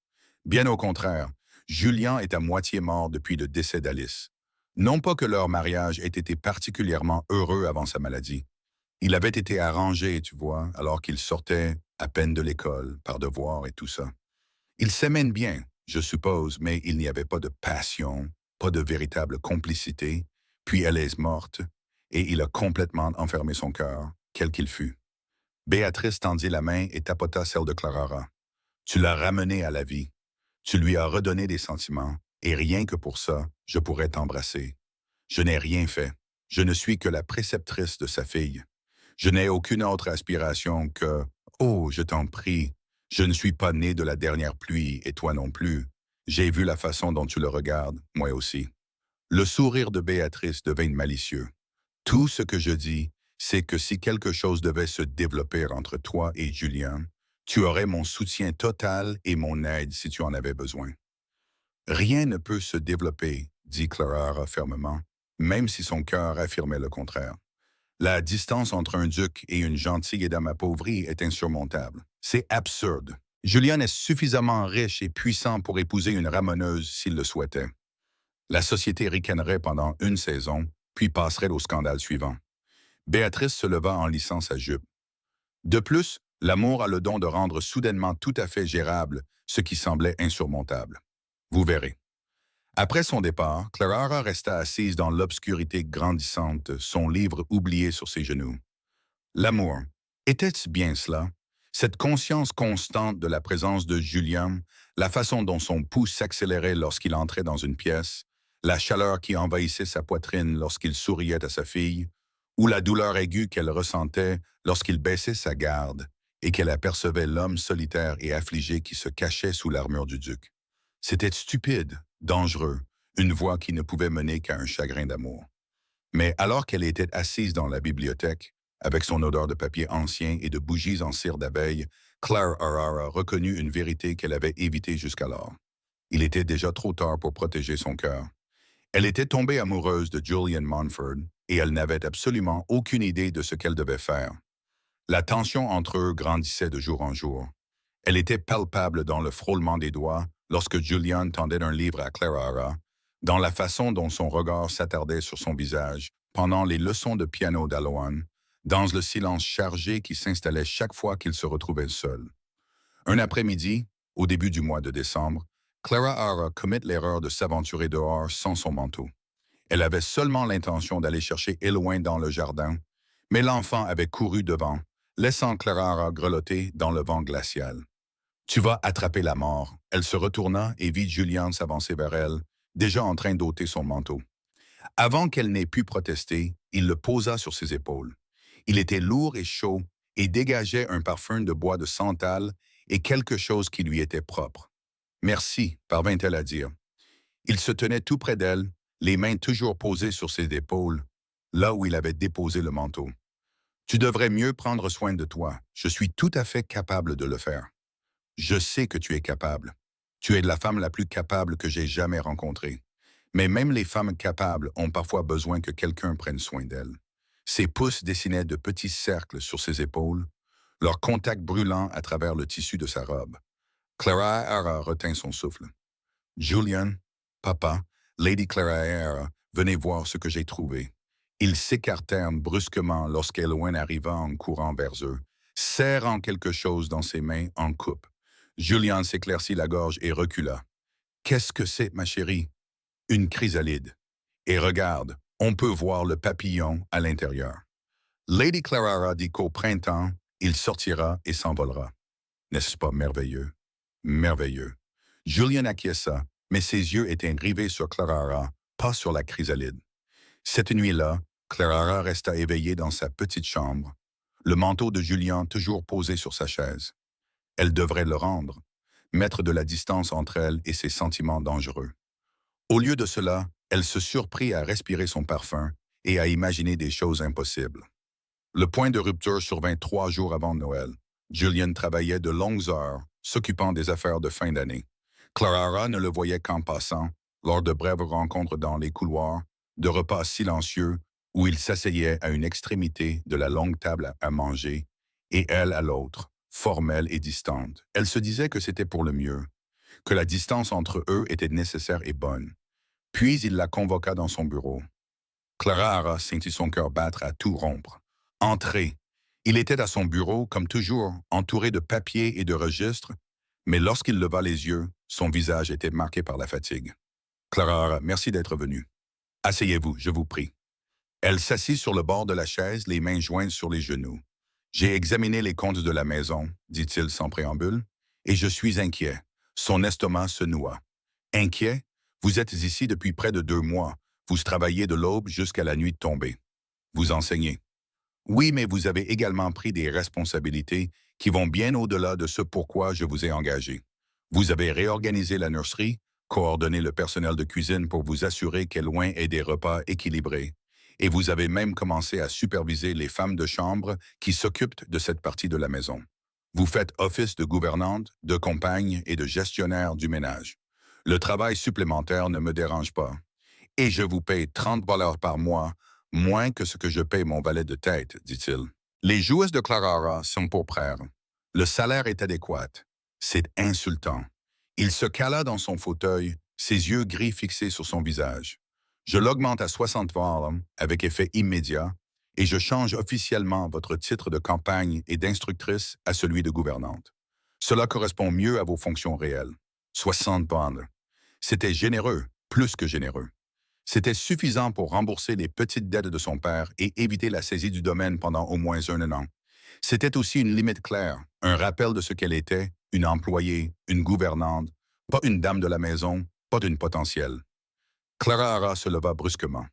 Bien au contraire, Julien est à moitié mort depuis le décès d'Alice. Non pas que leur mariage ait été particulièrement heureux avant sa maladie. Il avait été arrangé, tu vois, alors qu'il sortait à peine de l'école, par devoir et tout ça. Ils s'aimaient bien, je suppose, mais il n'y avait pas de passion, pas de véritable complicité. Puis elle est morte, et il a complètement enfermé son cœur, quel qu'il fût. Béatrice tendit la main et tapota celle de Clara. Tu l'as ramenée à la vie. Tu lui as redonné des sentiments, et rien que pour ça, je pourrais t'embrasser. Je n'ai rien fait. Je ne suis que la préceptrice de sa fille. Je n'ai aucune autre aspiration que... Oh, je t'en prie, je ne suis pas né de la dernière pluie, et toi non plus. J'ai vu la façon dont tu le regardes, moi aussi. Le sourire de Béatrice devint malicieux. Tout ce que je dis, c'est que si quelque chose devait se développer entre toi et Julien, tu aurais mon soutien total et mon aide si tu en avais besoin. Rien ne peut se développer, dit Clara fermement, même si son cœur affirmait le contraire. La distance entre un duc et une gentille dame appauvrie est insurmontable. C'est absurde. Julian est suffisamment riche et puissant pour épouser une ramoneuse s'il le souhaitait. La société ricanerait pendant une saison, puis passerait au scandale suivant. Béatrice se leva en lissant sa jupe. De plus, l'amour a le don de rendre soudainement tout à fait gérable ce qui semblait insurmontable. Vous verrez. Après son départ, Clara resta assise dans l'obscurité grandissante, son livre oublié sur ses genoux. L'amour, était-ce bien cela? Cette conscience constante de la présence de Julian, la façon dont son pouls s'accélérait lorsqu'il entrait dans une pièce, la chaleur qui envahissait sa poitrine lorsqu'il souriait à sa fille, ou la douleur aiguë qu'elle ressentait lorsqu'il baissait sa garde et qu'elle apercevait l'homme solitaire et affligé qui se cachait sous l'armure du duc. C'était stupide, dangereux, une voie qui ne pouvait mener qu'à un chagrin d'amour. Mais alors qu'elle était assise dans la bibliothèque, avec son odeur de papier ancien et de bougies en cire d'abeille, Claire O'Hara reconnut une vérité qu'elle avait évitée jusqu'alors. Il était déjà trop tard pour protéger son cœur. Elle était tombée amoureuse de Julian Montfort et elle n'avait absolument aucune idée de ce qu'elle devait faire. La tension entre eux grandissait de jour en jour. Elle était palpable dans le frôlement des doigts lorsque Julian tendait un livre à Clara, dans la façon dont son regard s'attardait sur son visage pendant les leçons de piano d'Aloan, dans le silence chargé qui s'installait chaque fois qu'il se retrouvait seul. Un après-midi, au début du mois de décembre, Clara commit l'erreur de s'aventurer dehors sans son manteau. Elle avait seulement l'intention d'aller chercher Éloin dans le jardin, mais l'enfant avait couru devant, laissant Clara grelotter dans le vent glacial. « Tu vas attraper la mort. » Elle se retourna et vit Julian s'avancer vers elle, déjà en train d'ôter son manteau. Avant qu'elle n'ait pu protester, il le posa sur ses épaules. Il était lourd et chaud et dégageait un parfum de bois de santal et quelque chose qui lui était propre. « Merci », parvint-elle à dire. Il se tenait tout près d'elle, les mains toujours posées sur ses épaules, là où il avait déposé le manteau. « Tu devrais mieux prendre soin de toi. Je suis tout à fait capable de le faire. » « Je sais que tu es capable. Tu es la femme la plus capable que j'ai jamais rencontrée. Mais même les femmes capables ont parfois besoin que quelqu'un prenne soin d'elles. » Ses pouces dessinaient de petits cercles sur ses épaules, leur contact brûlant à travers le tissu de sa robe. Clara retint son souffle. « Julian, papa, Lady Clara, venez voir ce que j'ai trouvé. » Ils s'écartèrent brusquement lorsqu'Éloin arriva en courant vers eux, serrant quelque chose dans ses mains en coupe. Julian s'éclaircit la gorge et recula. « Qu'est-ce que c'est, ma chérie? » « Une chrysalide. Et regarde, on peut voir le papillon à l'intérieur. » Lady Clara dit qu'au printemps, il sortira et s'envolera. N'est-ce pas merveilleux? Merveilleux. Julian acquiesça, mais ses yeux étaient rivés sur Clara, pas sur la chrysalide. Cette nuit-là, Clara resta éveillée dans sa petite chambre, le manteau de Julian toujours posé sur sa chaise. Elle devrait le rendre, mettre de la distance entre elle et ses sentiments dangereux. Au lieu de cela, elle se surprit à respirer son parfum et à imaginer des choses impossibles. Le point de rupture survint 3 jours avant Noël. Julian travaillait de longues heures, s'occupant des affaires de fin d'année. Clara ne le voyait qu'en passant, lors de brèves rencontres dans les couloirs, de repas silencieux où il s'asseyait à une extrémité de la longue table à manger, et elle à l'autre, formelle et distante. Elle se disait que c'était pour le mieux, que la distance entre eux était nécessaire et bonne. Puis il la convoqua dans son bureau. Clara sentit son cœur battre à tout rompre. Entrez. Il était à son bureau, comme toujours, entouré de papiers et de registres, mais lorsqu'il leva les yeux, son visage était marqué par la fatigue. « Clara, merci d'être venue. Asseyez-vous, je vous prie. » Elle s'assit sur le bord de la chaise, les mains jointes sur les genoux. « J'ai examiné les comptes de la maison, dit-il sans préambule, et je suis inquiet. » Son estomac se noua. « Inquiet? Vous êtes ici depuis près de 2 mois. Vous travaillez de l'aube jusqu'à la nuit tombée. Vous enseignez. Oui, mais vous avez également pris des responsabilités qui vont bien au-delà de ce pourquoi je vous ai engagé. Vous avez réorganisé la nurserie, coordonné le personnel de cuisine pour vous assurer qu'Éloin ait des repas équilibrés, et vous avez même commencé à superviser les femmes de chambre qui s'occupent de cette partie de la maison. Vous faites office de gouvernante, de compagne et de gestionnaire du ménage. Le travail supplémentaire ne me dérange pas. Et je vous paye 30 $ par mois, Moins que ce que je paye mon valet de tête, dit-il. Les joueuses de Clara sont pour prêts. Le salaire est adéquat. C'est insultant. Il se cala dans son fauteuil, ses yeux gris fixés sur son visage. Je l'augmente à 60 dollars avec effet immédiat et je change officiellement votre titre de campagne et d'instructrice à celui de gouvernante. Cela correspond mieux à vos fonctions réelles. 60 pounds. C'était généreux, plus que généreux. C'était suffisant pour rembourser les petites dettes de son père et éviter la saisie du domaine pendant au moins un an. C'était aussi une limite claire, un rappel de ce qu'elle était, une employée, une gouvernante, pas une dame de la maison, pas une potentielle. Clara Hara se leva brusquement.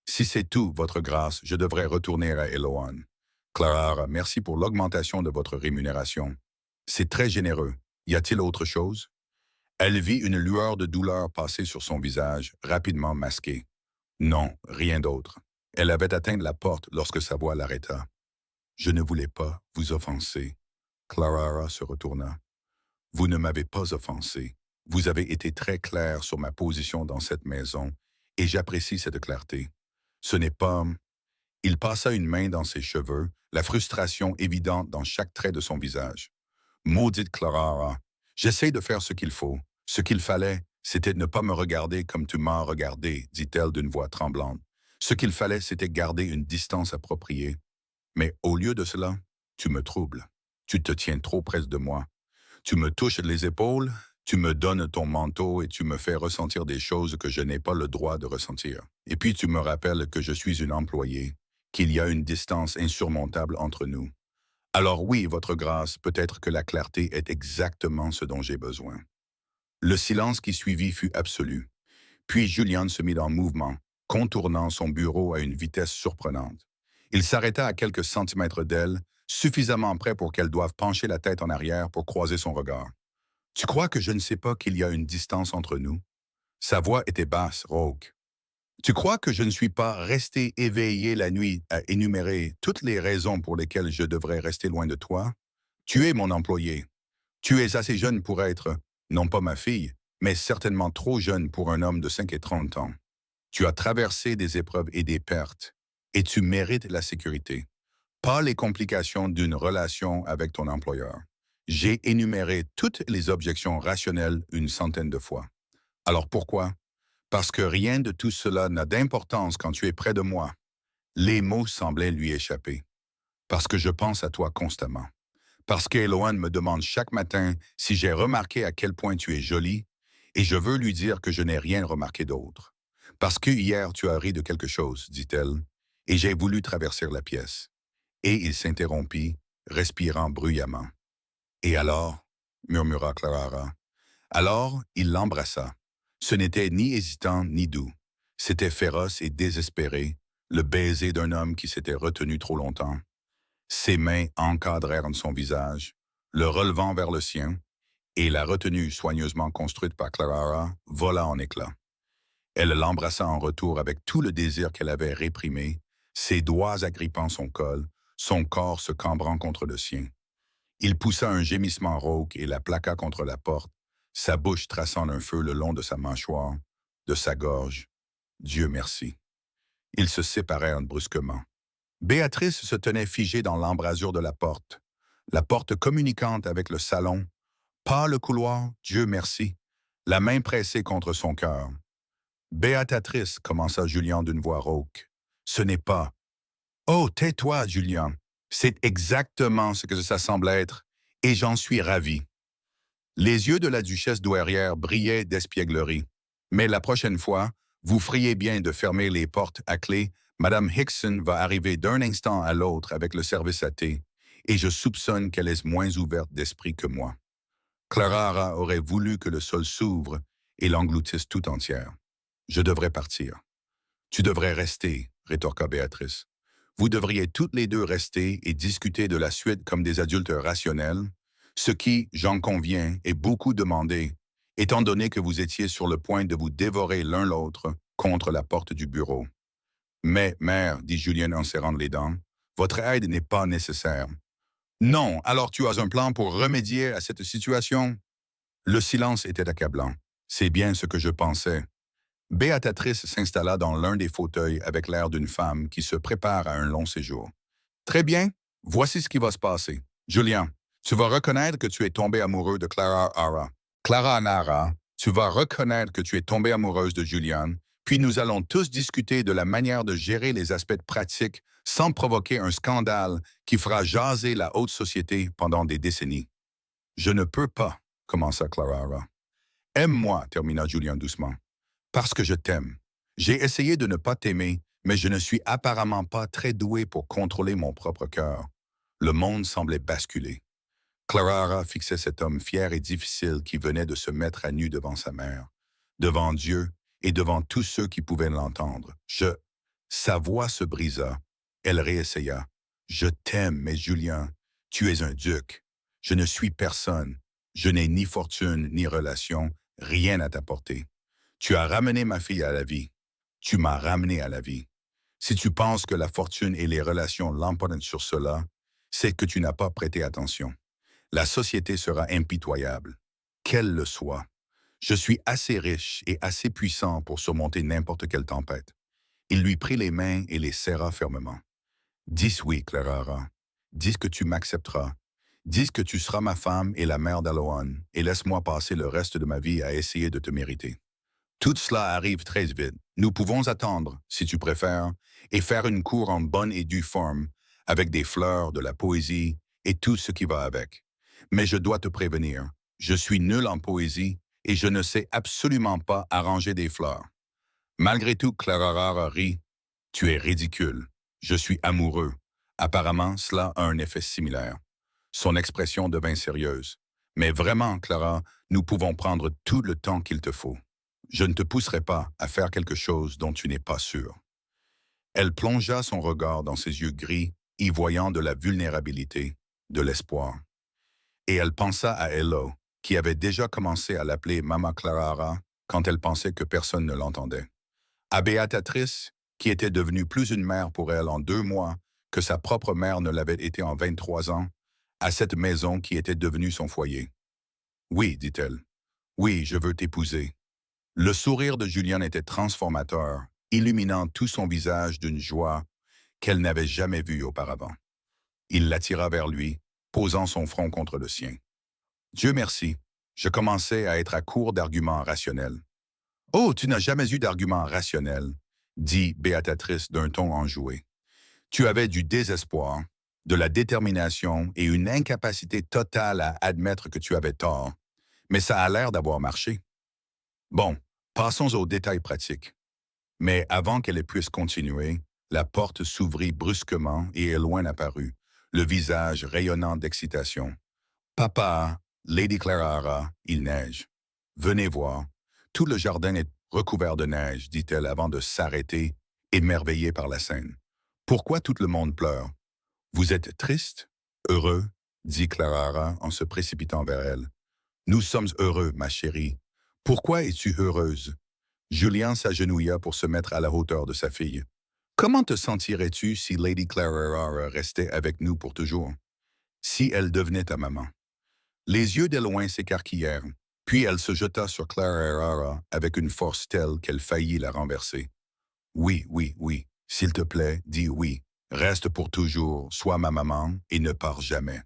Si c'est tout, votre grâce, je devrais retourner à Eloan. Clara Hara, merci pour l'augmentation de votre rémunération. C'est très généreux. Y a-t-il autre chose? Elle vit une lueur de douleur passer sur son visage, rapidement masquée. Non, rien d'autre. Elle avait atteint la porte lorsque sa voix l'arrêta. Je ne voulais pas vous offenser. Clara se retourna. Vous ne m'avez pas offensé. Vous avez été très clair sur ma position dans cette maison, et j'apprécie cette clarté. Ce n'est pas... Il passa une main dans ses cheveux, la frustration évidente dans chaque trait de son visage. Maudite Clara, j'essaie de faire ce qu'il faut. Ce qu'il fallait, c'était de ne pas me regarder comme tu m'as regardé, dit-elle d'une voix tremblante. Ce qu'il fallait, c'était garder une distance appropriée. Mais au lieu de cela, tu me troubles. Tu te tiens trop près de moi. Tu me touches les épaules, tu me donnes ton manteau et tu me fais ressentir des choses que je n'ai pas le droit de ressentir. Et puis tu me rappelles que je suis une employée, qu'il y a une distance insurmontable entre nous. Alors oui, votre grâce, peut-être que la clarté est exactement ce dont j'ai besoin. Le silence qui suivit fut absolu. Puis Julian se mit en mouvement, contournant son bureau à une vitesse surprenante. Il s'arrêta à quelques centimètres d'elle, suffisamment près pour qu'elle doive pencher la tête en arrière pour croiser son regard. « Tu crois que je ne sais pas qu'il y a une distance entre nous? » Sa voix était basse, rauque. « Tu crois que je ne suis pas resté éveillé la nuit à énumérer toutes les raisons pour lesquelles je devrais rester loin de toi? Tu es mon employé. Tu es assez jeune pour être, non pas ma fille, mais certainement trop jeune pour un homme de 5 et 30 ans. Tu as traversé des épreuves et des pertes, et tu mérites la sécurité. Pas les complications d'une relation avec ton employeur. J'ai énuméré toutes les objections rationnelles une centaine de fois. Alors pourquoi? Parce que rien de tout cela n'a d'importance quand tu es près de moi. Les mots semblaient lui échapper. Parce que je pense à toi constamment. Parce qu'Eloane me demande chaque matin si j'ai remarqué à quel point tu es jolie, et je veux lui dire que je n'ai rien remarqué d'autre. Parce que hier tu as ri de quelque chose, dit-elle, et j'ai voulu traverser la pièce. Et il s'interrompit, respirant bruyamment. Et alors, murmura Clara. Alors, il l'embrassa. Ce n'était ni hésitant ni doux. C'était féroce et désespéré, le baiser d'un homme qui s'était retenu trop longtemps. Ses mains encadrèrent son visage, le relevant vers le sien, et la retenue soigneusement construite par Clara vola en éclats. Elle l'embrassa en retour avec tout le désir qu'elle avait réprimé, ses doigts agrippant son col, son corps se cambrant contre le sien. Il poussa un gémissement rauque et la plaqua contre la porte, sa bouche traçant un feu le long de sa mâchoire, de sa gorge. Dieu merci. Ils se séparèrent brusquement. Béatrice se tenait figée dans l'embrasure de la porte communicante avec le salon, pas le couloir, Dieu merci, la main pressée contre son cœur. Béatatrice, commença Julien d'une voix rauque. Ce n'est pas. Oh, tais-toi, Julien. C'est exactement ce que ça semble être, et j'en suis ravi. Les yeux de la duchesse douairière brillaient d'espièglerie. Mais la prochaine fois, vous feriez bien de fermer les portes à clé. Madame Hickson va arriver d'un instant à l'autre avec le service à thé, et je soupçonne qu'elle est moins ouverte d'esprit que moi. Clara aurait voulu que le sol s'ouvre et l'engloutisse tout entière. Je devrais partir. Tu devrais rester, rétorqua Béatrice. Vous devriez toutes les deux rester et discuter de la suite comme des adultes rationnels, ce qui, j'en conviens, est beaucoup demandé, étant donné que vous étiez sur le point de vous dévorer l'un l'autre contre la porte du bureau. Mais, mère, dit Julien en serrant les dents, votre aide n'est pas nécessaire. Non, alors tu as un plan pour remédier à cette situation? Le silence était accablant. C'est bien ce que je pensais. Béatrice s'installa dans l'un des fauteuils avec l'air d'une femme qui se prépare à un long séjour. Très bien, voici ce qui va se passer. Julien, tu vas reconnaître que tu es tombé amoureux de Clara Ara. Clara Nara, tu vas reconnaître que tu es tombée amoureuse de Julian, puis nous allons tous discuter de la manière de gérer les aspects pratiques sans provoquer un scandale qui fera jaser la haute société pendant des décennies. Je ne peux pas, commença Clara. Aime-moi, termina Julien doucement. Parce que je t'aime. J'ai essayé de ne pas t'aimer, mais je ne suis apparemment pas très doué pour contrôler mon propre cœur. Le monde semblait basculer. Clara fixait cet homme fier et difficile qui venait de se mettre à nu devant sa mère, devant Dieu et devant tous ceux qui pouvaient l'entendre. Sa voix se brisa. Elle réessaya. Je t'aime, mais Julien, tu es un duc. Je ne suis personne. Je n'ai ni fortune, ni relation, rien à t'apporter. Tu as ramené ma fille à la vie. Tu m'as ramené à la vie. Si tu penses que la fortune et les relations l'emportent sur cela, c'est que tu n'as pas prêté attention. La société sera impitoyable. Qu'elle le soit. Je suis assez riche et assez puissant pour surmonter n'importe quelle tempête. Il lui prit les mains et les serra fermement. Dis oui, Clara. Dis que tu m'accepteras. Dis que tu seras ma femme et la mère d'Aloan, et laisse-moi passer le reste de ma vie à essayer de te mériter. Tout cela arrive très vite. Nous pouvons attendre, si tu préfères, et faire une cour en bonne et due forme, avec des fleurs, de la poésie et tout ce qui va avec. Mais je dois te prévenir, je suis nul en poésie et je ne sais absolument pas arranger des fleurs. Malgré tout, Clara rit. Tu es ridicule. Je suis amoureux. Apparemment, cela a un effet similaire. Son expression devint sérieuse. Mais vraiment, Clara, nous pouvons prendre tout le temps qu'il te faut. Je ne te pousserai pas à faire quelque chose dont tu n'es pas sûr. Elle plongea son regard dans ses yeux gris, y voyant de la vulnérabilité, de l'espoir. Et elle pensa à Hello, qui avait déjà commencé à l'appeler Mama Clara quand elle pensait que personne ne l'entendait. À Béatrice, qui était devenue plus une mère pour elle en 2 mois que sa propre mère ne l'avait été en 23 ans, à cette maison qui était devenue son foyer. Oui, dit-elle. Oui, je veux t'épouser. Le sourire de Julien était transformateur, illuminant tout son visage d'une joie qu'elle n'avait jamais vue auparavant. Il l'attira vers lui, posant son front contre le sien. Dieu merci, je commençais à être à court d'arguments rationnels. Oh, tu n'as jamais eu d'arguments rationnels, dit Béatrice d'un ton enjoué. Tu avais du désespoir, de la détermination et une incapacité totale à admettre que tu avais tort, mais ça a l'air d'avoir marché. Bon, passons aux détails pratiques. Mais avant qu'elle puisse continuer, la porte s'ouvrit brusquement et Eloine apparut, le visage rayonnant d'excitation. Papa, Lady Clara, il neige. Venez voir. Tout le jardin est recouvert de neige, dit-elle avant de s'arrêter, émerveillée par la scène. Pourquoi tout le monde pleure? Vous êtes triste? Heureux? Dit Clara en se précipitant vers elle. Nous sommes heureux, ma chérie. Pourquoi es-tu heureuse? Julien s'agenouilla pour se mettre à la hauteur de sa fille. Comment te sentirais-tu si Lady Clara restait avec nous pour toujours? Si elle devenait ta maman? Les yeux d'Eloin s'écarquillèrent, puis elle se jeta sur Clara avec une force telle qu'elle faillit la renverser. Oui, oui, oui, s'il te plaît, dis oui. Reste pour toujours, sois ma maman et ne pars jamais.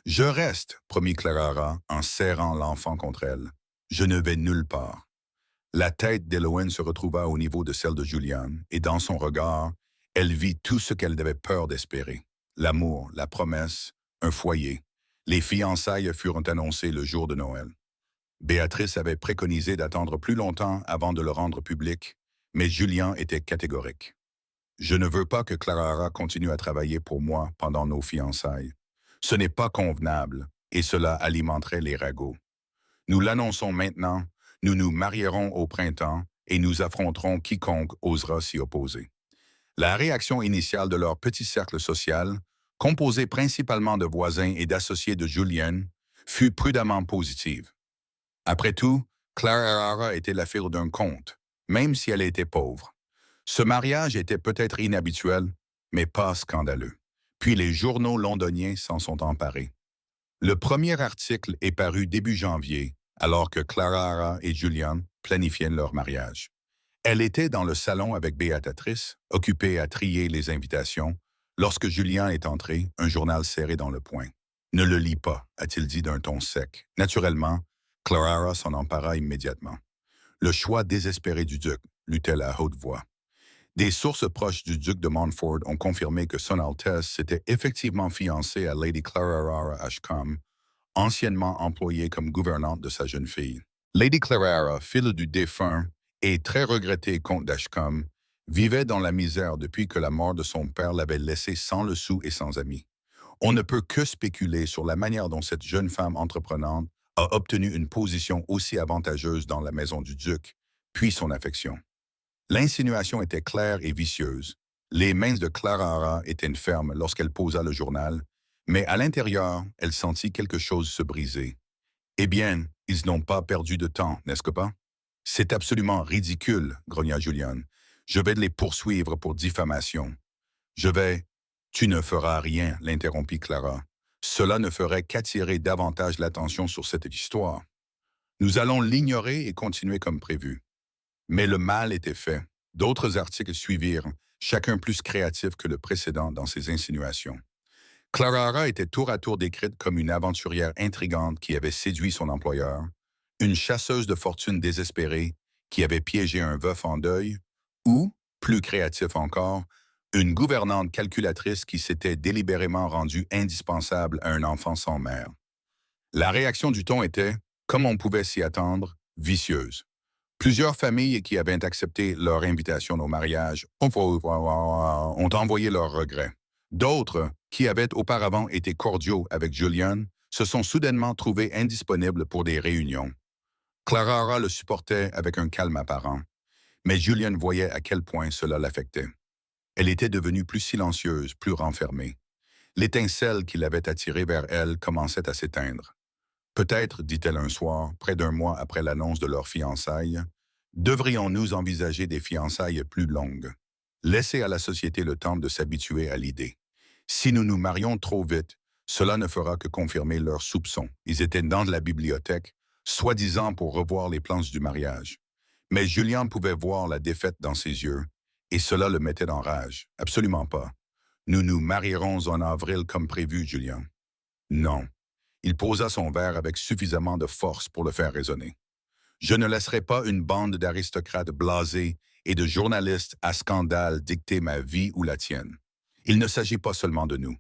Je reste, promit Clara en serrant l'enfant contre elle. Je ne vais nulle part. La tête d'Eloine se retrouva au niveau de celle de Julian, et dans son regard, elle vit tout ce qu'elle avait peur d'espérer. L'amour, la promesse, un foyer. Les fiançailles furent annoncées le jour de Noël. Béatrice avait préconisé d'attendre plus longtemps avant de le rendre public, mais Julien était catégorique. Je ne veux pas que Clara continue à travailler pour moi pendant nos fiançailles. Ce n'est pas convenable, et cela alimenterait les ragots. Nous l'annonçons maintenant, nous nous marierons au printemps et nous affronterons quiconque osera s'y opposer. La réaction initiale de leur petit cercle social, composé principalement de voisins et d'associés de Julien, fut prudemment positive. Après tout, Clara était la fille d'un comte, même si elle était pauvre. Ce mariage était peut-être inhabituel, mais pas scandaleux. Puis les journaux londoniens s'en sont emparés. Le premier article est paru début janvier, alors que Clara et Julian planifiaient leur mariage. Elle était dans le salon avec Béatrice, occupée à trier les invitations, lorsque Julien est entré, un journal serré dans le poing. Ne le lis pas, a-t-il dit d'un ton sec. Naturellement, Clara s'en empara immédiatement. Le choix désespéré du duc, lut-elle à haute voix. Des sources proches du duc de Montfort ont confirmé que Son Altesse s'était effectivement fiancé à Lady Clara Ashcombe, anciennement employée comme gouvernante de sa jeune fille. Lady Clara, fille du défunt et très regretté comte d'Ashcombe, vivait dans la misère depuis que la mort de son père l'avait laissé sans le sou et sans amis. On ne peut que spéculer sur la manière dont cette jeune femme entreprenante a obtenu une position aussi avantageuse dans la maison du duc, puis son affection. L'insinuation était claire et vicieuse. Les mains de Clara étaient fermes lorsqu'elle posa le journal, mais à l'intérieur, elle sentit quelque chose se briser. Eh bien, ils n'ont pas perdu de temps, n'est-ce que pas? C'est absolument ridicule, grogna Julian. Je vais les poursuivre pour diffamation. Je vais... Tu ne feras rien, l'interrompit Clara. Cela ne ferait qu'attirer davantage l'attention sur cette histoire. Nous allons l'ignorer et continuer comme prévu. Mais le mal était fait. D'autres articles suivirent, chacun plus créatif que le précédent dans ses insinuations. Clara était tour à tour décrite comme une aventurière intrigante qui avait séduit son employeur, une chasseuse de fortune désespérée qui avait piégé un veuf en deuil, ou, plus créatif encore, une gouvernante calculatrice qui s'était délibérément rendue indispensable à un enfant sans mère. La réaction du ton était, comme on pouvait s'y attendre, vicieuse. Plusieurs familles qui avaient accepté leur invitation au mariage ont envoyé leurs regrets. D'autres, qui avaient auparavant été cordiaux avec Julian, se sont soudainement trouvés indisponibles pour des réunions. Clara le supportait avec un calme apparent, mais Julian voyait à quel point cela l'affectait. Elle était devenue plus silencieuse, plus renfermée. L'étincelle qui l'avait attirée vers elle commençait à s'éteindre. Peut-être, dit-elle un soir, près d'un mois après l'annonce de leur fiançailles, devrions-nous envisager des fiançailles plus longues? Laisser à la société le temps de s'habituer à l'idée. Si nous nous marions trop vite, cela ne fera que confirmer leurs soupçons. Ils étaient dans la bibliothèque, soi-disant pour revoir les plans du mariage. Mais Julien pouvait voir la défaite dans ses yeux, et cela le mettait en rage. Absolument pas. Nous nous marierons en avril comme prévu, Julien. Non. Il posa son verre avec suffisamment de force pour le faire résonner. Je ne laisserai pas une bande d'aristocrates blasés et de journalistes à scandale dicter ma vie ou la tienne. Il ne s'agit pas seulement de nous.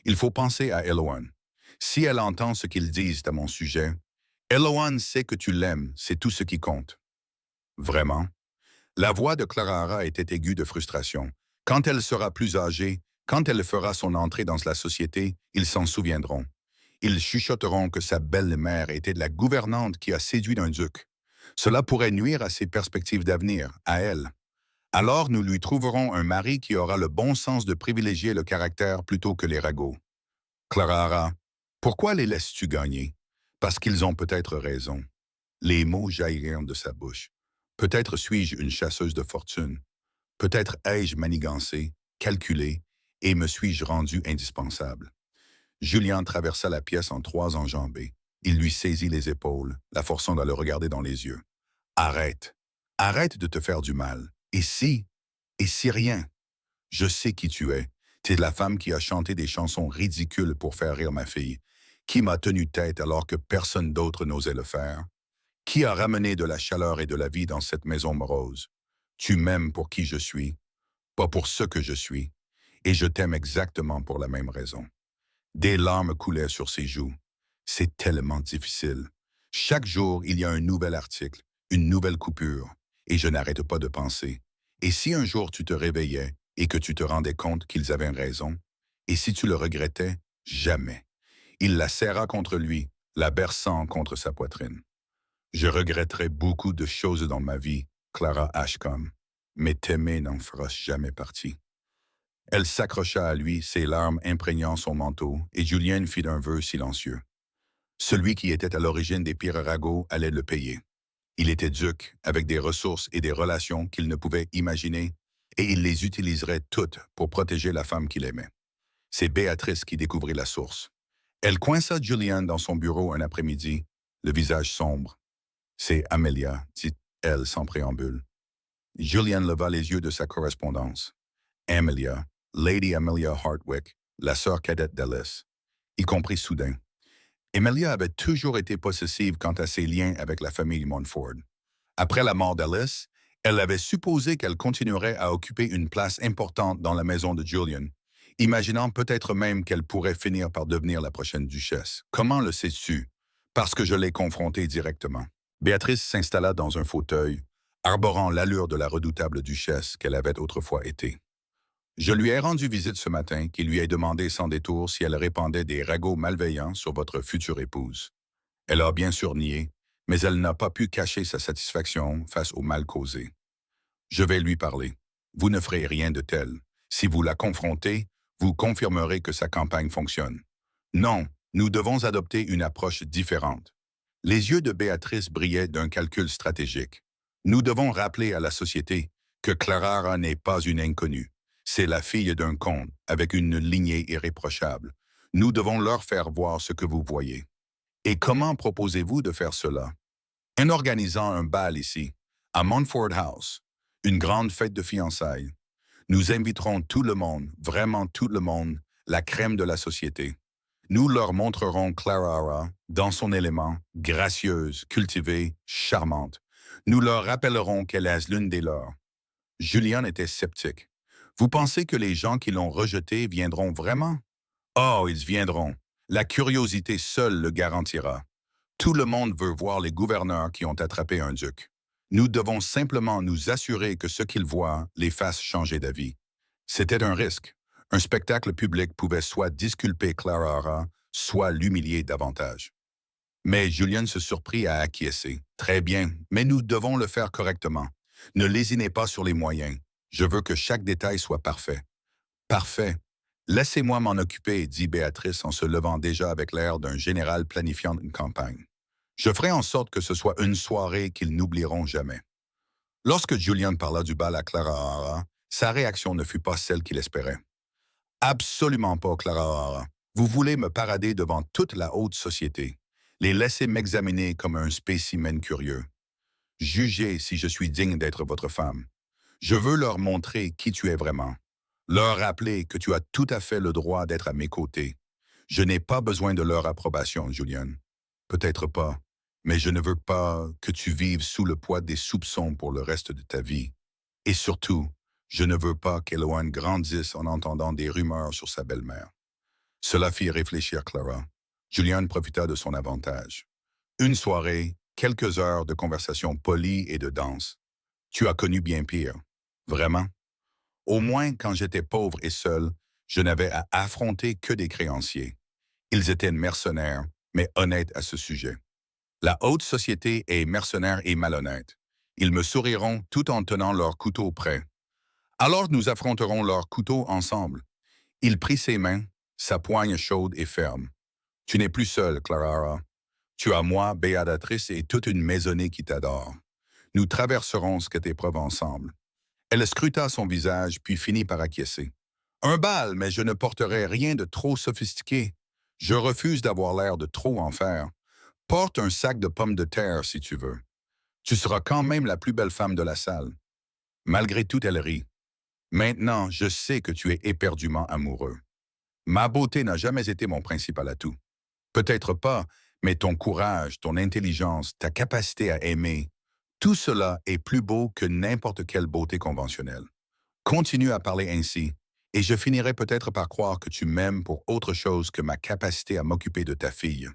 Il faut penser à Eloane. Si elle entend ce qu'ils disent à mon sujet, Eloane sait que tu l'aimes, c'est tout ce qui compte. Vraiment? La voix de Clara était aiguë de frustration. Quand elle sera plus âgée, quand elle fera son entrée dans la société, ils s'en souviendront. Ils chuchoteront que sa belle-mère était la gouvernante qui a séduit un duc. Cela pourrait nuire à ses perspectives d'avenir, à elle. Alors nous lui trouverons un mari qui aura le bon sens de privilégier le caractère plutôt que les ragots. Clara, pourquoi les laisses-tu gagner? Parce qu'ils ont peut-être raison. Les mots jaillirent de sa bouche. Peut-être suis-je une chasseuse de fortune. Peut-être ai-je manigancé, calculé, et me suis-je rendu indispensable. Julien traversa la pièce en trois enjambées. Il lui saisit les épaules, la forçant à le regarder dans les yeux. Arrête. Arrête de te faire du mal. Et si rien? Je sais qui tu es. Tu es la femme qui a chanté des chansons ridicules pour faire rire ma fille, qui m'a tenu tête alors que personne d'autre n'osait le faire, qui a ramené de la chaleur et de la vie dans cette maison morose. Tu m'aimes pour qui je suis, pas pour ce que je suis, et je t'aime exactement pour la même raison. Des larmes coulaient sur ses joues. C'est tellement difficile. Chaque jour, il y a un nouvel article, une nouvelle coupure, et je n'arrête pas de penser. Et si un jour tu te réveillais et que tu te rendais compte qu'ils avaient raison, et si tu le regrettais, jamais. Il la serra contre lui, la berçant contre sa poitrine. Je regretterai beaucoup de choses dans ma vie, Clara Ashcombe, mais t'aimer n'en fera jamais partie. Elle s'accrocha à lui, ses larmes imprégnant son manteau, et Julien fit un vœu silencieux. Celui qui était à l'origine des pires ragots allait le payer. Il était duc, avec des ressources et des relations qu'il ne pouvait imaginer, et il les utiliserait toutes pour protéger la femme qu'il aimait. C'est Béatrice qui découvrit la source. Elle coinça Julien dans son bureau un après-midi, le visage sombre. « C'est Amelia, dit-elle sans préambule. Julian leva les yeux de sa correspondance. Amelia, Lady Amelia Hardwick, la sœur cadette d'Alice. Il comprit soudain. Amelia avait toujours été possessive quant à ses liens avec la famille Montfort. Après la mort d'Alice, elle avait supposé qu'elle continuerait à occuper une place importante dans la maison de Julian, imaginant peut-être même qu'elle pourrait finir par devenir la prochaine duchesse. Comment le sais-tu? Parce que je l'ai confrontée directement. Béatrice s'installa dans un fauteuil, arborant l'allure de la redoutable duchesse qu'elle avait autrefois été. Je lui ai rendu visite ce matin, qui lui ai demandé sans détour si elle répandait des ragots malveillants sur votre future épouse. Elle a bien sûr nié, mais elle n'a pas pu cacher sa satisfaction face au mal causé. Je vais lui parler. Vous ne ferez rien de tel. Si vous la confrontez, vous confirmerez que sa campagne fonctionne. Non, nous devons adopter une approche différente. Les yeux de Béatrice brillaient d'un calcul stratégique. Nous devons rappeler à la société que Clara n'est pas une inconnue. C'est la fille d'un comte, avec une lignée irréprochable. Nous devons leur faire voir ce que vous voyez. Et comment proposez-vous de faire cela? En organisant un bal ici, à Montfort House, une grande fête de fiançailles. Nous inviterons tout le monde, vraiment tout le monde, la crème de la société. Nous leur montrerons Clara dans son élément, gracieuse, cultivée, charmante. Nous leur rappellerons qu'elle est l'une des leurs. Julian était sceptique. Vous pensez que les gens qui l'ont rejeté viendront vraiment? Oh, ils viendront. La curiosité seule le garantira. Tout le monde veut voir les gouverneurs qui ont attrapé un duc. Nous devons simplement nous assurer que ce qu'ils voient les fasse changer d'avis. C'était un risque. Un spectacle public pouvait soit disculper Clara, soit l'humilier davantage. Mais Julian se surprit à acquiescer. Très bien, mais nous devons le faire correctement. Ne lésinez pas sur les moyens. Je veux que chaque détail soit parfait. Parfait. Laissez-moi m'en occuper, dit Béatrice en se levant déjà avec l'air d'un général planifiant une campagne. Je ferai en sorte que ce soit une soirée qu'ils n'oublieront jamais. Lorsque Julian parla du bal à Clara, sa réaction ne fut pas celle qu'il espérait. Absolument pas, Clara. Vous voulez me parader devant toute la haute société, les laisser m'examiner comme un spécimen curieux. Jugez si je suis digne d'être votre femme. Je veux leur montrer qui tu es vraiment. Leur rappeler que tu as tout à fait le droit d'être à mes côtés. Je n'ai pas besoin de leur approbation, Julian. Peut-être pas, mais je ne veux pas que tu vives sous le poids des soupçons pour le reste de ta vie. Et surtout, je ne veux pas qu'Eloane grandisse en entendant des rumeurs sur sa belle-mère. Cela fit réfléchir Clara. Julian profita de son avantage. Une soirée, quelques heures de conversation polie et de danse. Tu as connu bien pire. Vraiment? Au moins, quand j'étais pauvre et seul, je n'avais à affronter que des créanciers. Ils étaient mercenaires, mais honnêtes à ce sujet. La haute société est mercenaire et malhonnête. Ils me souriront tout en tenant leur couteau prêt. Alors nous affronterons leurs couteaux ensemble. Il prit ses mains, sa poigne chaude et ferme. Tu n'es plus seule, Clara. Tu as moi, Béatrice et toute une maisonnée qui t'adore. Nous traverserons cette épreuve ensemble. Elle scruta son visage, puis finit par acquiescer. Un bal, mais je ne porterai rien de trop sophistiqué. Je refuse d'avoir l'air de trop en faire. Porte un sac de pommes de terre, si tu veux. Tu seras quand même la plus belle femme de la salle. Malgré tout, elle rit. Maintenant, je sais que tu es éperdument amoureux. Ma beauté n'a jamais été mon principal atout. Peut-être pas, mais ton courage, ton intelligence, ta capacité à aimer, tout cela est plus beau que n'importe quelle beauté conventionnelle. Continue à parler ainsi, et je finirai peut-être par croire que tu m'aimes pour autre chose que ma capacité à m'occuper de ta fille.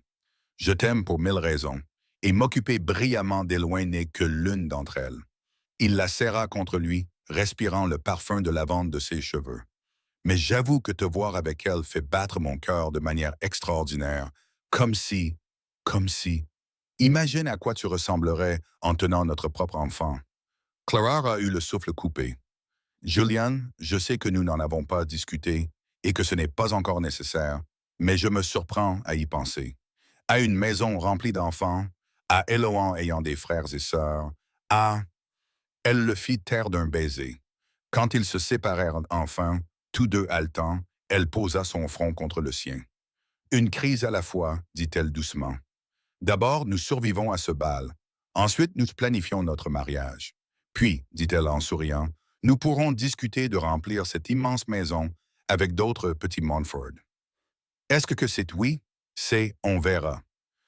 Je t'aime pour 1000 raisons, et m'occuper brillamment d'Éloane n'est que l'une d'entre elles. Il la serra contre lui, respirant le parfum de lavande de ses cheveux. Mais j'avoue que te voir avec elle fait battre mon cœur de manière extraordinaire, comme si... Imagine à quoi tu ressemblerais en tenant notre propre enfant. Clara a eu le souffle coupé. Julian, je sais que nous n'en avons pas discuté et que ce n'est pas encore nécessaire, mais je me surprends à y penser. À une maison remplie d'enfants, à Éloane ayant des frères et sœurs, à... Elle le fit taire d'un baiser. Quand ils se séparèrent enfin, tous deux haletants, elle posa son front contre le sien. Une crise à la fois, dit-elle doucement. D'abord, nous survivons à ce bal. Ensuite, nous planifions notre mariage. Puis, dit-elle en souriant, nous pourrons discuter de remplir cette immense maison avec d'autres petits Montford. Est-ce que c'est oui? C'est on verra.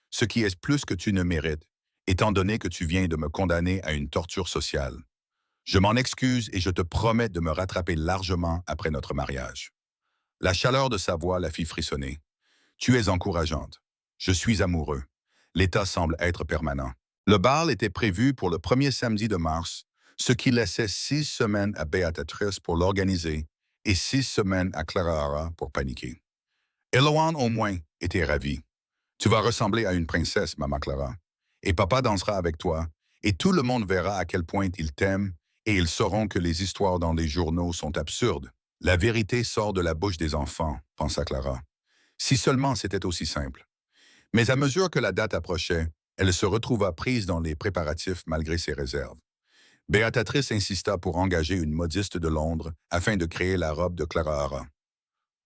Ce qui est plus que tu ne mérites, étant donné que tu viens de me condamner à une torture sociale. Je m'en excuse et je te promets de me rattraper largement après notre mariage. La chaleur de sa voix la fit frissonner. Tu es encourageante. Je suis amoureux. L'état semble être permanent. Le bal était prévu pour le premier samedi de mars, ce qui laissait 6 semaines à Béatrice pour l'organiser et 6 semaines à Clara pour paniquer. Eloane, au moins, était ravie. Tu vas ressembler à une princesse, maman Clara. Et papa dansera avec toi, et tout le monde verra à quel point il t'aime, et ils sauront que les histoires dans les journaux sont absurdes. La vérité sort de la bouche des enfants, pensa Clara. Si seulement c'était aussi simple. Mais à mesure que la date approchait, elle se retrouva prise dans les préparatifs malgré ses réserves. Béatrice insista pour engager une modiste de Londres afin de créer la robe de Clara.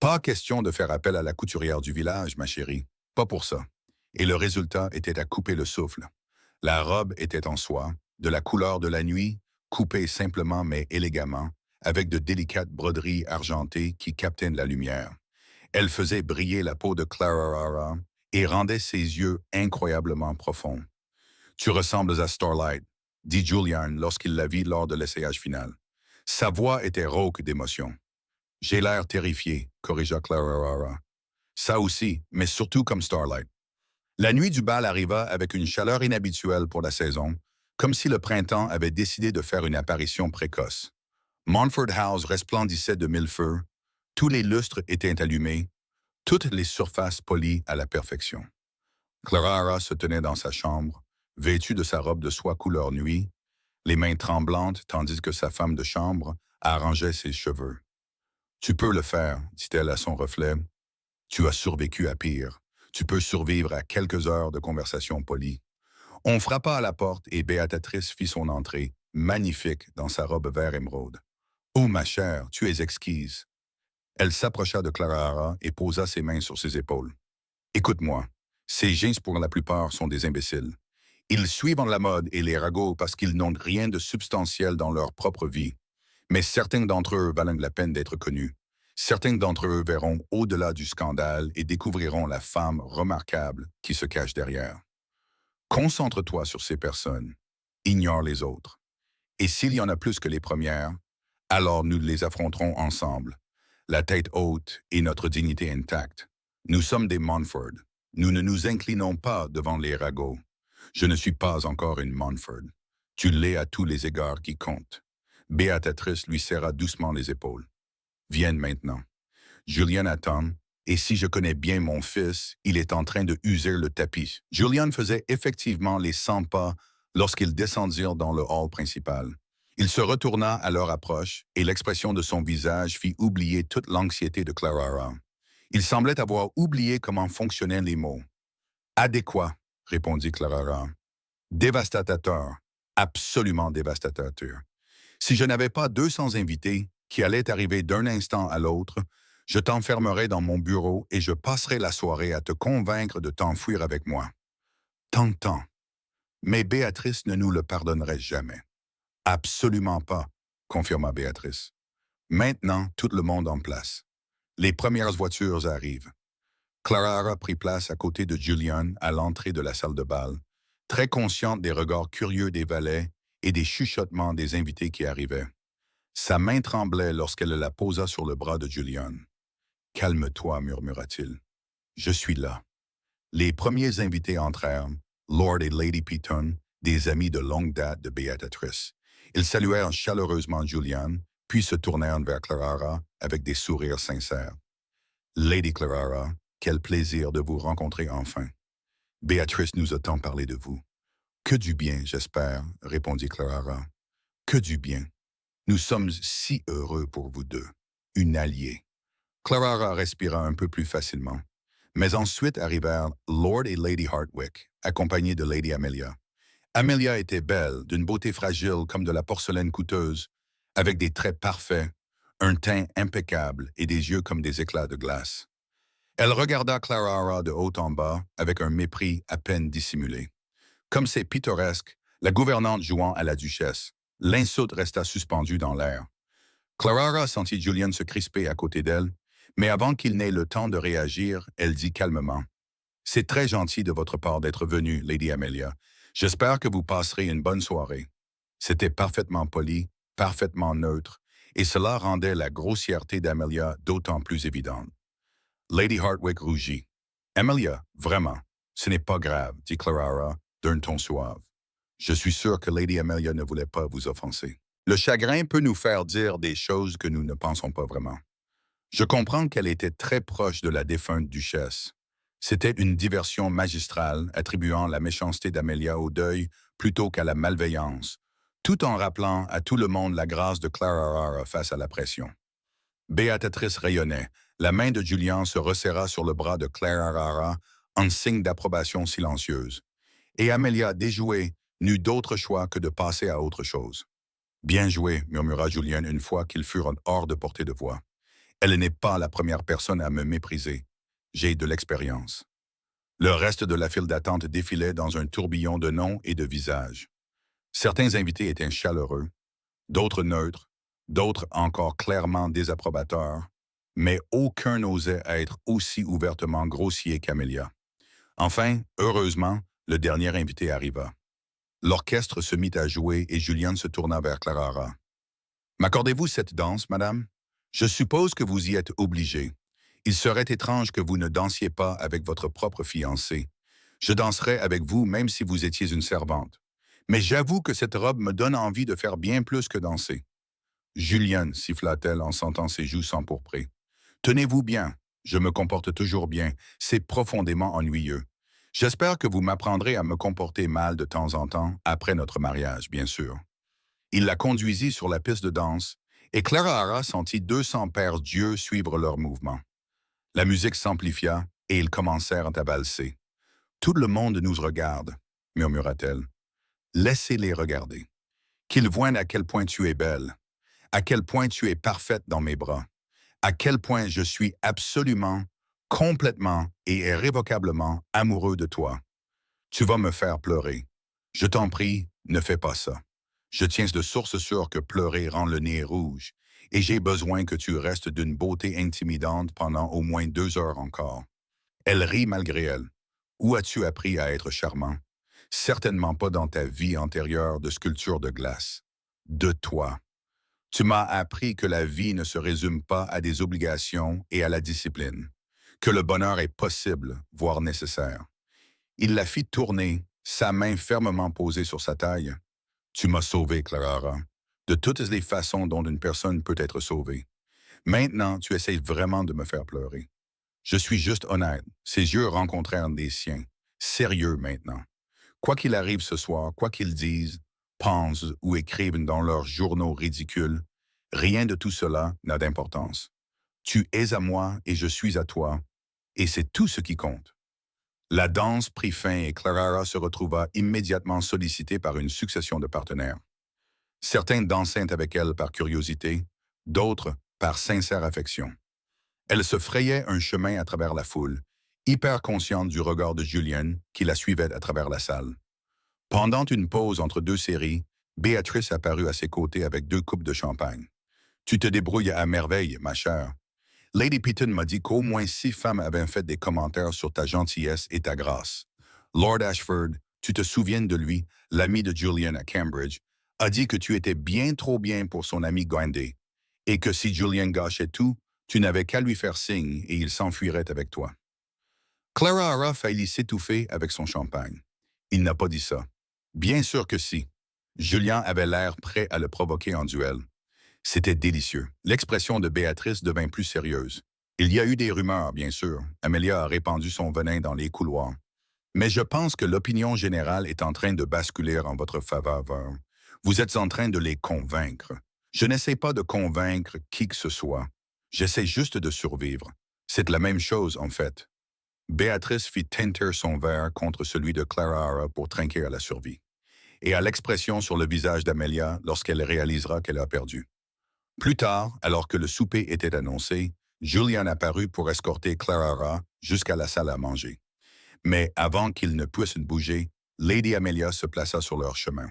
Pas question de faire appel à la couturière du village, ma chérie. Pas pour ça. Et le résultat était à couper le souffle. La robe était en soie, de la couleur de la nuit, coupée simplement mais élégamment, avec de délicates broderies argentées qui captaient la lumière. Elle faisait briller la peau de Clara et rendait ses yeux incroyablement profonds. « Tu ressembles à Starlight », dit Julian lorsqu'il la vit lors de l'essayage final. Sa voix était rauque d'émotion. « J'ai l'air terrifié », corrigea Clara. « Ça aussi, mais surtout comme Starlight. » La nuit du bal arriva avec une chaleur inhabituelle pour la saison, comme si le printemps avait décidé de faire une apparition précoce. Montford House resplendissait de mille feux, tous les lustres étaient allumés, toutes les surfaces polies à la perfection. Clara se tenait dans sa chambre, vêtue de sa robe de soie couleur nuit, les mains tremblantes tandis que sa femme de chambre arrangeait ses cheveux. « Tu peux le faire, dit-elle à son reflet. Tu as survécu à pire. Tu peux survivre à quelques heures de conversation polie. » On frappa à la porte et Béatrice fit son entrée, magnifique dans sa robe vert émeraude. « Oh, ma chère, tu es exquise. » Elle s'approcha de Clara et posa ses mains sur ses épaules. « Écoute-moi, ces gens pour la plupart sont des imbéciles. Ils suivent la mode et les ragots parce qu'ils n'ont rien de substantiel dans leur propre vie. Mais certains d'entre eux valent la peine d'être connus. Certains d'entre eux verront au-delà du scandale et découvriront la femme remarquable qui se cache derrière. Concentre-toi sur ces personnes. Ignore les autres. Et s'il y en a plus que les premières, alors nous les affronterons ensemble, la tête haute et notre dignité intacte. Nous sommes des Montford. Nous ne nous inclinons pas devant les ragots. Je ne suis pas encore une Montford. Tu l'es à tous les égards qui comptent. » Béatrice lui serra doucement les épaules. « Viens maintenant. Julian attend, et si je connais bien mon fils, il est en train de user le tapis. » Julian faisait effectivement les 100 pas lorsqu'ils descendirent dans le hall principal. Il se retourna à leur approche, et l'expression de son visage fit oublier toute l'anxiété de Clara. Il semblait avoir oublié comment fonctionnaient les mots. « Adéquat », répondit Clara. « Dévastateur, absolument dévastateur. Si je n'avais pas 200 invités qui allaient arriver d'un instant à l'autre, je t'enfermerais dans mon bureau et je passerais la soirée à te convaincre de t'enfuir avec moi. T'entends. Mais Béatrice ne nous le pardonnerait jamais. » « Absolument pas, » confirma Béatrice. « Maintenant, tout le monde en place. Les premières voitures arrivent. » Clara prit place à côté de Julian à l'entrée de la salle de bal, très consciente des regards curieux des valets et des chuchotements des invités qui arrivaient. Sa main tremblait lorsqu'elle la posa sur le bras de Julian. « Calme-toi, murmura-t-il. Je suis là. » Les premiers invités entrèrent, Lord et Lady Peaton, des amis de longue date de Béatrice. Ils saluèrent chaleureusement Julian, puis se tournèrent vers Clara avec des sourires sincères. « Lady Clara, quel plaisir de vous rencontrer enfin. Béatrice nous a tant parlé de vous. »« Que du bien, j'espère, » répondit Clara. « Que du bien. Nous sommes si heureux pour vous deux. Une alliée. » Clara respira un peu plus facilement. Mais ensuite arrivèrent Lord et Lady Hartwick, accompagnés de Lady Amelia. Amelia était belle, d'une beauté fragile comme de la porcelaine coûteuse, avec des traits parfaits, un teint impeccable et des yeux comme des éclats de glace. Elle regarda Clara de haut en bas avec un mépris à peine dissimulé. Comme c'est pittoresque, la gouvernante jouant à la duchesse, L'insulte resta suspendue dans l'air. Clara sentit Julian se crisper à côté d'elle, mais avant qu'il n'ait le temps de réagir, elle dit calmement. C'est très gentil de votre part d'être venue, Lady Amelia. J'espère que vous passerez une bonne soirée. C'était parfaitement poli, parfaitement neutre, et cela rendait la grossièreté d'Amelia d'autant plus évidente. Lady Hartwick rougit. Amelia, vraiment, ce n'est pas grave, dit Clara d'un ton suave. Je suis sûr que Lady Amelia ne voulait pas vous offenser. Le chagrin peut nous faire dire des choses que nous ne pensons pas vraiment. Je comprends qu'elle était très proche de la défunte duchesse. C'était une diversion magistrale, attribuant la méchanceté d'Amelia au deuil plutôt qu'à la malveillance, tout en rappelant à tout le monde la grâce de Clara face à la pression. Béatrice rayonnait. La main de Julian se resserra sur le bras de Clara en signe d'approbation silencieuse. Et Amelia, déjouée, n'eut d'autre choix que de passer à autre chose. Bien joué, murmura Julian une fois qu'ils furent hors de portée de voix. Elle n'est pas la première personne à me mépriser. J'ai de l'expérience. Le reste de la file d'attente défilait dans un tourbillon de noms et de visages. Certains invités étaient chaleureux, d'autres neutres, d'autres encore clairement désapprobateurs, mais aucun n'osait être aussi ouvertement grossier qu'Amelia. Enfin, heureusement, le dernier invité arriva. L'orchestre se mit à jouer et Julian se tourna vers Clara. « M'accordez-vous cette danse, madame? Je suppose que vous y êtes obligée. Il serait étrange que vous ne dansiez pas avec votre propre fiancé. Je danserais avec vous même si vous étiez une servante. Mais j'avoue que cette robe me donne envie de faire bien plus que danser. » Julian, siffla-t-elle en sentant ses joues s'empourprer. « Tenez-vous bien, je me comporte toujours bien, c'est profondément ennuyeux. J'espère que vous m'apprendrez à me comporter mal de temps en temps, après notre mariage, bien sûr. » Il la conduisit sur la piste de danse, et Clara sentit 200 paires d'yeux suivre leurs mouvements. La musique s'amplifia, et ils commencèrent à valser. « Tout le monde nous regarde, » murmura-t-elle. « Laissez-les regarder. Qu'ils voient à quel point tu es belle, à quel point tu es parfaite dans mes bras, à quel point je suis absolument, complètement et irrévocablement amoureux de toi. Tu vas me faire pleurer. Je t'en prie, ne fais pas ça. Je tiens de source sûre que pleurer rend le nez rouge, et j'ai besoin que tu restes d'une beauté intimidante pendant au moins 2 heures encore. » Elle rit malgré elle. « Où as-tu appris à être charmant? Certainement pas dans ta vie antérieure de sculpture de glace. De toi. Tu m'as appris que la vie ne se résume pas à des obligations et à la discipline, que le bonheur est possible, voire nécessaire. » Il la fit tourner, sa main fermement posée sur sa taille. « Tu m'as sauvé, Clara, de toutes les façons dont une personne peut être sauvée. Maintenant, tu essaies vraiment de me faire pleurer. Je suis juste honnête. » Ses yeux rencontrèrent des siens. Sérieux maintenant. Quoi qu'il arrive ce soir, quoi qu'ils disent, pensent ou écrivent dans leurs journaux ridicules, rien de tout cela n'a d'importance. Tu es à moi et je suis à toi, et c'est tout ce qui compte. La danse prit fin et Clara se retrouva immédiatement sollicitée par une succession de partenaires. Certains dansaient avec elle par curiosité, d'autres par sincère affection. Elle se frayait un chemin à travers la foule, hyper consciente du regard de Julian qui la suivait à travers la salle. Pendant une pause entre 2 séries, Béatrice apparut à ses côtés avec 2 coupes de champagne. « Tu te débrouilles à merveille, ma chère. Lady Peaton m'a dit qu'au moins 6 femmes avaient fait des commentaires sur ta gentillesse et ta grâce. Lord Ashford, tu te souviens de lui, l'ami de Julian à Cambridge, a dit que tu étais bien trop bien pour son ami Grandet, et que si Julian gâchait tout, tu n'avais qu'à lui faire signe et il s'enfuirait avec toi. » Clara faillit s'étouffer avec son champagne. Il n'a pas dit ça. Bien sûr que si. Julian avait l'air prêt à le provoquer en duel. C'était délicieux. L'expression de Béatrice devint plus sérieuse. Il y a eu des rumeurs, bien sûr. Amelia a répandu son venin dans les couloirs. Mais je pense que l'opinion générale est en train de basculer en votre faveur. Vous êtes en train de les convaincre. Je n'essaie pas de convaincre qui que ce soit. J'essaie juste de survivre. C'est la même chose, en fait. Béatrice fit teinter son verre contre celui de Clara pour trinquer à la survie. Et à l'expression sur le visage d'Amelia lorsqu'elle réalisera qu'elle a perdu. Plus tard, alors que le souper était annoncé, Julian apparut pour escorter Clara jusqu'à la salle à manger. Mais avant qu'ils ne puissent bouger, Lady Amelia se plaça sur leur chemin.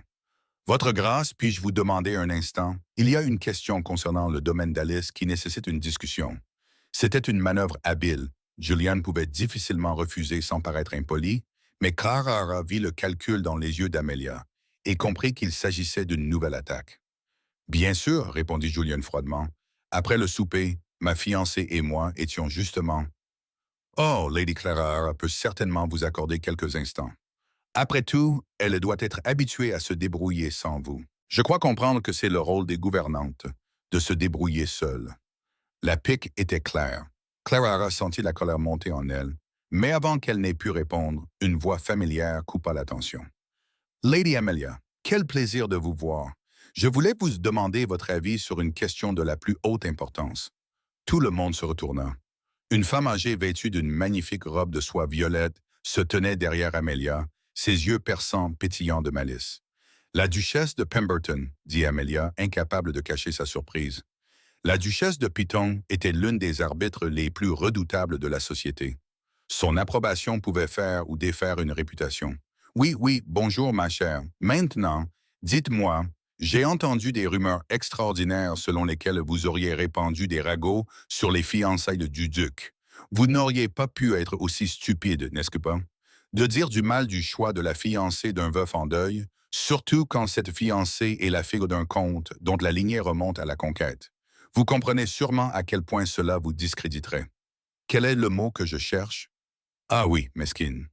Votre grâce, puis-je vous demander un instant? Il y a une question concernant le domaine d'Alice qui nécessite une discussion. C'était une manœuvre habile. Julian pouvait difficilement refuser sans paraître impoli, mais Clara vit le calcul dans les yeux d'Amelia et comprit qu'il s'agissait d'une nouvelle attaque. Bien sûr, répondit Julian froidement. Après le souper, ma fiancée et moi étions justement. Oh, Lady Clara peut certainement vous accorder quelques instants. Après tout, elle doit être habituée à se débrouiller sans vous. Je crois comprendre que c'est le rôle des gouvernantes, de se débrouiller seules. La pique était claire. Clara sentit la colère monter en elle, mais avant qu'elle n'ait pu répondre, une voix familière coupa l'attention. Lady Amelia, quel plaisir de vous voir. Je voulais vous demander votre avis sur une question de la plus haute importance. Tout le monde se retourna. Une femme âgée vêtue d'une magnifique robe de soie violette se tenait derrière Amelia, ses yeux perçants pétillants de malice. La duchesse de Pemberton, dit Amelia, incapable de cacher sa surprise. La duchesse de Piton était l'une des arbitres les plus redoutables de la société. Son approbation pouvait faire ou défaire une réputation. Oui, oui, bonjour ma chère. Maintenant, dites-moi, j'ai entendu des rumeurs extraordinaires selon lesquelles vous auriez répandu des ragots sur les fiançailles du duc. Vous n'auriez pas pu être aussi stupide, n'est-ce pas? De dire du mal du choix de la fiancée d'un veuf en deuil, surtout quand cette fiancée est la fille d'un comte dont la lignée remonte à la conquête. Vous comprenez sûrement à quel point cela vous discréditerait. Quel est le mot que je cherche? Ah oui, mesquine.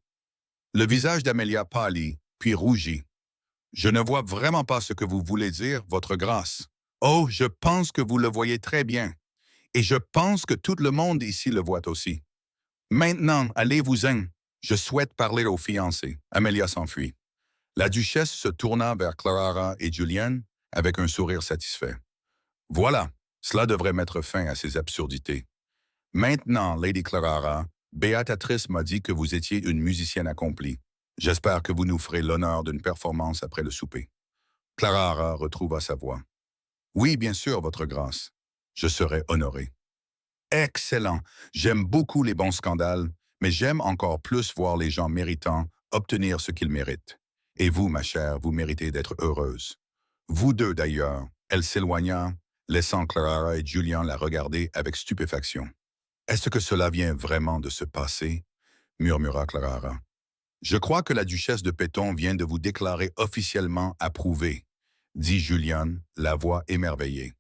Le visage d'Amelia pâlit, puis rougit. Je ne vois vraiment pas ce que vous voulez dire, votre grâce. Oh, je pense que vous le voyez très bien. Et je pense que tout le monde ici le voit aussi. Maintenant, allez-vous-en. Je souhaite parler aux fiancés. Amelia s'enfuit. La duchesse se tourna vers Clara et Julian avec un sourire satisfait. Voilà, cela devrait mettre fin à ces absurdités. Maintenant, Lady Clara, Béatrice m'a dit que vous étiez une musicienne accomplie. J'espère que vous nous ferez l'honneur d'une performance après le souper. Clara retrouva sa voix. Oui, bien sûr, votre grâce. Je serai honoré. Excellent. J'aime beaucoup les bons scandales, mais j'aime encore plus voir les gens méritants obtenir ce qu'ils méritent. Et vous, ma chère, vous méritez d'être heureuse. Vous deux, d'ailleurs. Elle s'éloigna, laissant Clara et Julian la regarder avec stupéfaction. Est-ce que cela vient vraiment de se passer? Murmura Clara. Je crois que la duchesse de Péton vient de vous déclarer officiellement approuvé, dit Julian, la voix émerveillée.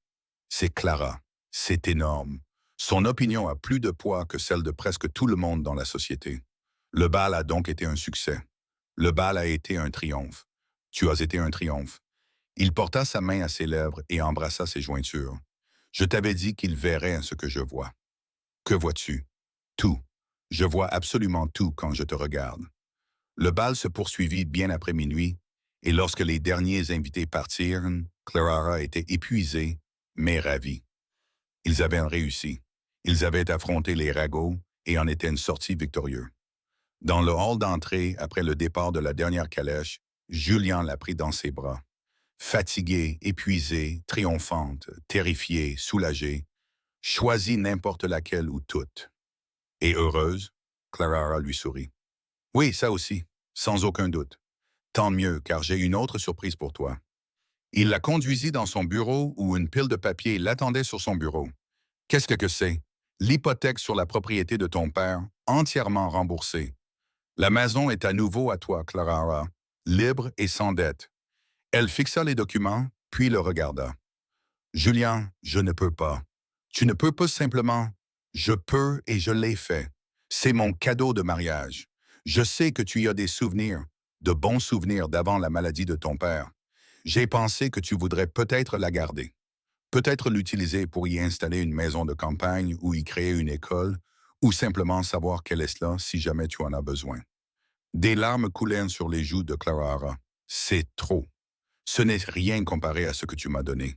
C'est Clara. C'est énorme. Son opinion a plus de poids que celle de presque tout le monde dans la société. Le bal a donc été un succès. Le bal a été un triomphe. Tu as été un triomphe. Il porta sa main à ses lèvres et embrassa ses jointures. Je t'avais dit qu'il verrait ce que je vois. Que vois-tu? Tout. Je vois absolument tout quand je te regarde. Le bal se poursuivit bien après minuit, et lorsque les derniers invités partirent, Clara était épuisée, mais ravie. Ils avaient réussi. Ils avaient affronté les ragots et en étaient sortis victorieux. Dans le hall d'entrée, après le départ de la dernière calèche, Julien la prit dans ses bras. Fatiguée, épuisée, triomphante, terrifiée, soulagée, choisis n'importe laquelle ou toutes. Et heureuse, Clara lui sourit. Oui, ça aussi, sans aucun doute. Tant mieux, car j'ai une autre surprise pour toi. Il la conduisit dans son bureau où une pile de papier l'attendait sur son bureau. Qu'est-ce que c'est? L'hypothèque sur la propriété de ton père, entièrement remboursée. La maison est à nouveau à toi, Clara, libre et sans dette. Elle fixa les documents, puis le regarda. Julien, je ne peux pas. Tu ne peux pas simplement. Je peux et je l'ai fait. C'est mon cadeau de mariage. Je sais que tu y as des souvenirs, de bons souvenirs d'avant la maladie de ton père. J'ai pensé que tu voudrais peut-être la garder. Peut-être l'utiliser pour y installer une maison de campagne ou y créer une école, ou simplement savoir quelle est cela si jamais tu en as besoin. Des larmes coulèrent sur les joues de Clara. C'est trop. Ce n'est rien comparé à ce que tu m'as donné.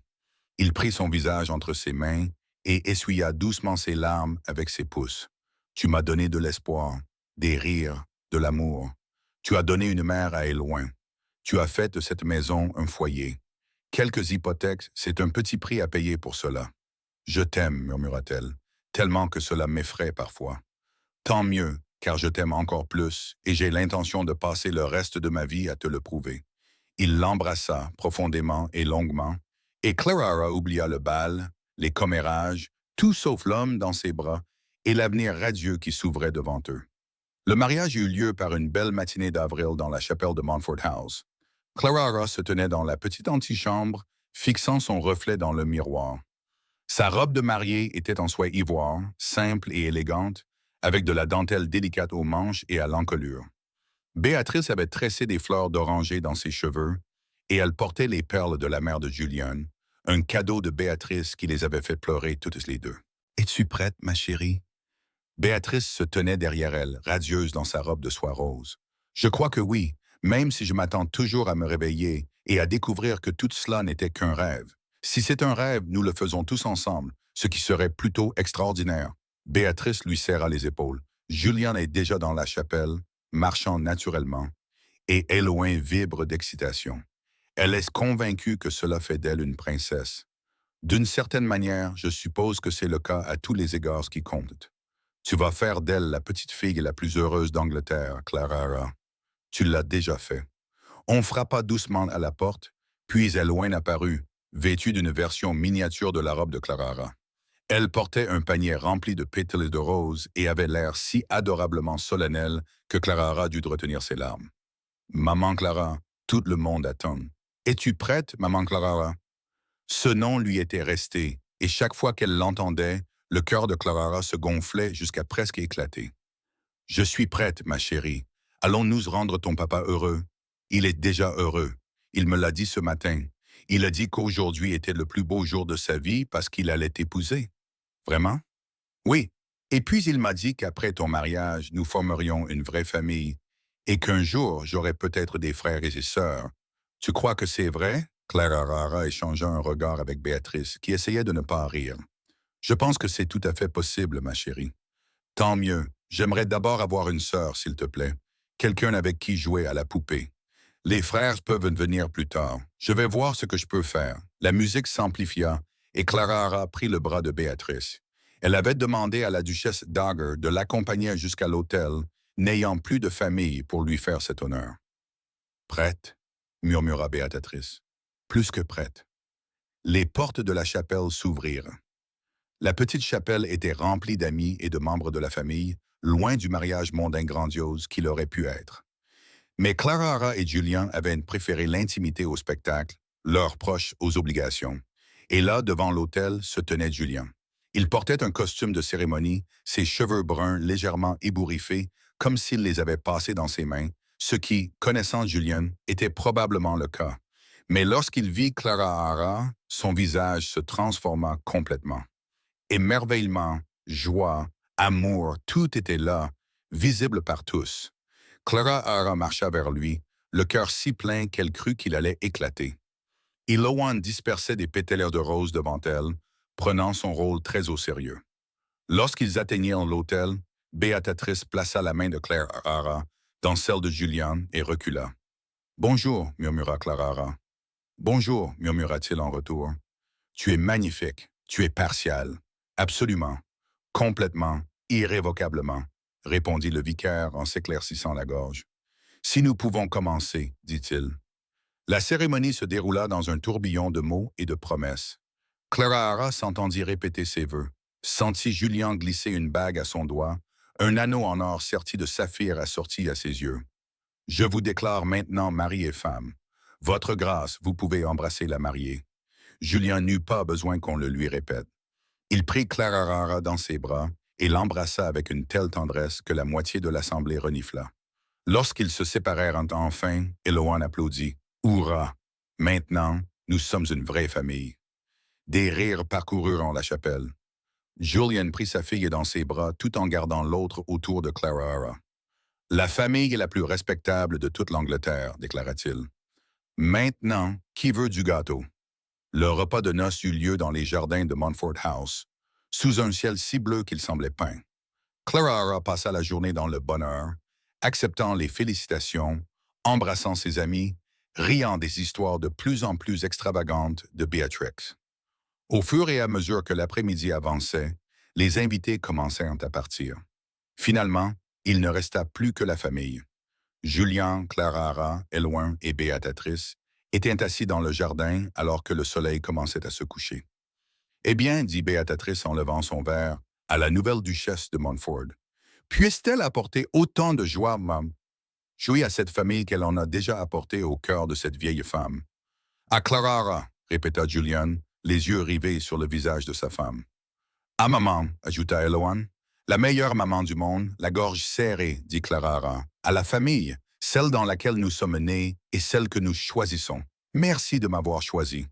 Il prit son visage entre ses mains et essuya doucement ses larmes avec ses pouces. Tu m'as donné de l'espoir, des rires, de l'amour. Tu as donné une mère à Éloin. Tu as fait de cette maison un foyer. Quelques hypothèques, c'est un petit prix à payer pour cela. Je t'aime, murmura-t-elle, tellement que cela m'effraie parfois. Tant mieux, car je t'aime encore plus et j'ai l'intention de passer le reste de ma vie à te le prouver. Il l'embrassa profondément et longuement, et Clara oublia le bal, les commérages, tout sauf l'homme dans ses bras et l'avenir radieux qui s'ouvrait devant eux. Le mariage eut lieu par une belle matinée d'avril dans la chapelle de Montfort House. Clara se tenait dans la petite antichambre, fixant son reflet dans le miroir. Sa robe de mariée était en soie ivoire, simple et élégante, avec de la dentelle délicate aux manches et à l'encolure. Béatrice avait tressé des fleurs d'oranger dans ses cheveux, et elle portait les perles de la mère de Julian, un cadeau de Béatrice qui les avait fait pleurer toutes les deux. « Es-tu prête, ma chérie? » Béatrice se tenait derrière elle, radieuse dans sa robe de soie rose. « Je crois que oui, même si je m'attends toujours à me réveiller et à découvrir que tout cela n'était qu'un rêve. Si c'est un rêve, nous le faisons tous ensemble, ce qui serait plutôt extraordinaire. » Béatrice lui serra les épaules. Julian est déjà dans la chapelle, marchant naturellement, et Éloin vibre d'excitation. Elle est convaincue que cela fait d'elle une princesse. D'une certaine manière, je suppose que c'est le cas à tous les égards qui comptent. Tu vas faire d'elle la petite fille la plus heureuse d'Angleterre, Clara. Tu l'as déjà fait. On frappa doucement à la porte, puis Éloin apparut, vêtue d'une version miniature de la robe de Clara. Elle portait un panier rempli de pétales de rose et avait l'air si adorablement solennel que Clara dut retenir ses larmes. « Maman Clara, tout le monde attend. Es-tu prête, maman Clara ?» Ce nom lui était resté, et chaque fois qu'elle l'entendait, le cœur de Clara se gonflait jusqu'à presque éclater. « Je suis prête, ma chérie. Allons-nous rendre ton papa heureux? Il est déjà heureux. Il me l'a dit ce matin. Il a dit qu'aujourd'hui était le plus beau jour de sa vie parce qu'il allait t'épouser. Vraiment? Oui. Et puis il m'a dit qu'après ton mariage, nous formerions une vraie famille et qu'un jour, j'aurais peut-être des frères et des sœurs. Tu crois que c'est vrai? » Clara échangea un regard avec Béatrice, qui essayait de ne pas rire. « Je pense que c'est tout à fait possible, ma chérie. Tant mieux. J'aimerais d'abord avoir une sœur, s'il te plaît. Quelqu'un avec qui jouer à la poupée. Les frères peuvent venir plus tard. Je vais voir ce que je peux faire. » La musique s'amplifia et Clara prit le bras de Béatrice. Elle avait demandé à la duchesse Dagger de l'accompagner jusqu'à l'hôtel, n'ayant plus de famille pour lui faire cet honneur. « Prête ?» murmura Béatrice. « Plus que prête. » Les portes de la chapelle s'ouvrirent. La petite chapelle était remplie d'amis et de membres de la famille, loin du mariage mondain grandiose qu'il aurait pu être. Mais Clara et Julian avaient préféré l'intimité au spectacle, leurs proches aux obligations. Et là, devant l'autel, se tenait Julian. Il portait un costume de cérémonie, ses cheveux bruns légèrement ébouriffés, comme s'il les avait passés dans ses mains, ce qui, connaissant Julian, était probablement le cas. Mais lorsqu'il vit Clara, son visage se transforma complètement. Émerveillement, joie, amour, tout était là, visible par tous. Clara marcha vers lui, le cœur si plein qu'elle crut qu'il allait éclater. Éloin dispersait des pétalaires de roses devant elle, prenant son rôle très au sérieux. Lorsqu'ils atteignirent l'hôtel, Béatrice plaça la main de Clara dans celle de Julian et recula. « Bonjour, murmura Clara. « Bonjour, murmura-t-il en retour. « Tu es magnifique, tu es partial. Absolument, complètement, irrévocablement, répondit le vicaire en s'éclaircissant la gorge. « Si nous pouvons commencer, dit-il. » La cérémonie se déroula dans un tourbillon de mots et de promesses. Clara s'entendit répéter ses vœux, sentit Julian glisser une bague à son doigt, un anneau en or serti de saphir assorti à ses yeux. « Je vous déclare maintenant mari et femme. Votre grâce, vous pouvez embrasser la mariée. » Julian n'eut pas besoin qu'on le lui répète. Il prit Clara dans ses bras et l'embrassa avec une telle tendresse que la moitié de l'assemblée renifla. Lorsqu'ils se séparèrent enfin, Éloin applaudit. « Hourra! Maintenant, nous sommes une vraie famille. » Des rires parcoururent la chapelle. Julian prit sa fille dans ses bras tout en gardant l'autre autour de Clara. « La famille est la plus respectable de toute l'Angleterre, déclara-t-il. Maintenant, qui veut du gâteau? » Le repas de noces eut lieu dans les jardins de Montfort House, sous un ciel si bleu qu'il semblait peint. Clara passa la journée dans le bonheur, acceptant les félicitations, embrassant ses amis, riant des histoires de plus en plus extravagantes de Béatrix. Au fur et à mesure que l'après-midi avançait, les invités commencèrent à partir. Finalement, il ne resta plus que la famille. Julian, Clara, Éloin et Béatrice, était assis dans le jardin alors que le soleil commençait à se coucher. Eh bien, dit Béatrice en levant son verre, à la nouvelle duchesse de Montfort, puisse-t-elle apporter autant de joie, jouir à cette famille qu'elle en a déjà apporté au cœur de cette vieille femme. À Clara, répéta Julian, les yeux rivés sur le visage de sa femme. À maman, ajouta Eloane. La meilleure maman du monde, la gorge serrée, dit Clara. À la famille, celle dans laquelle nous sommes nés et celle que nous choisissons. Merci de m'avoir choisi.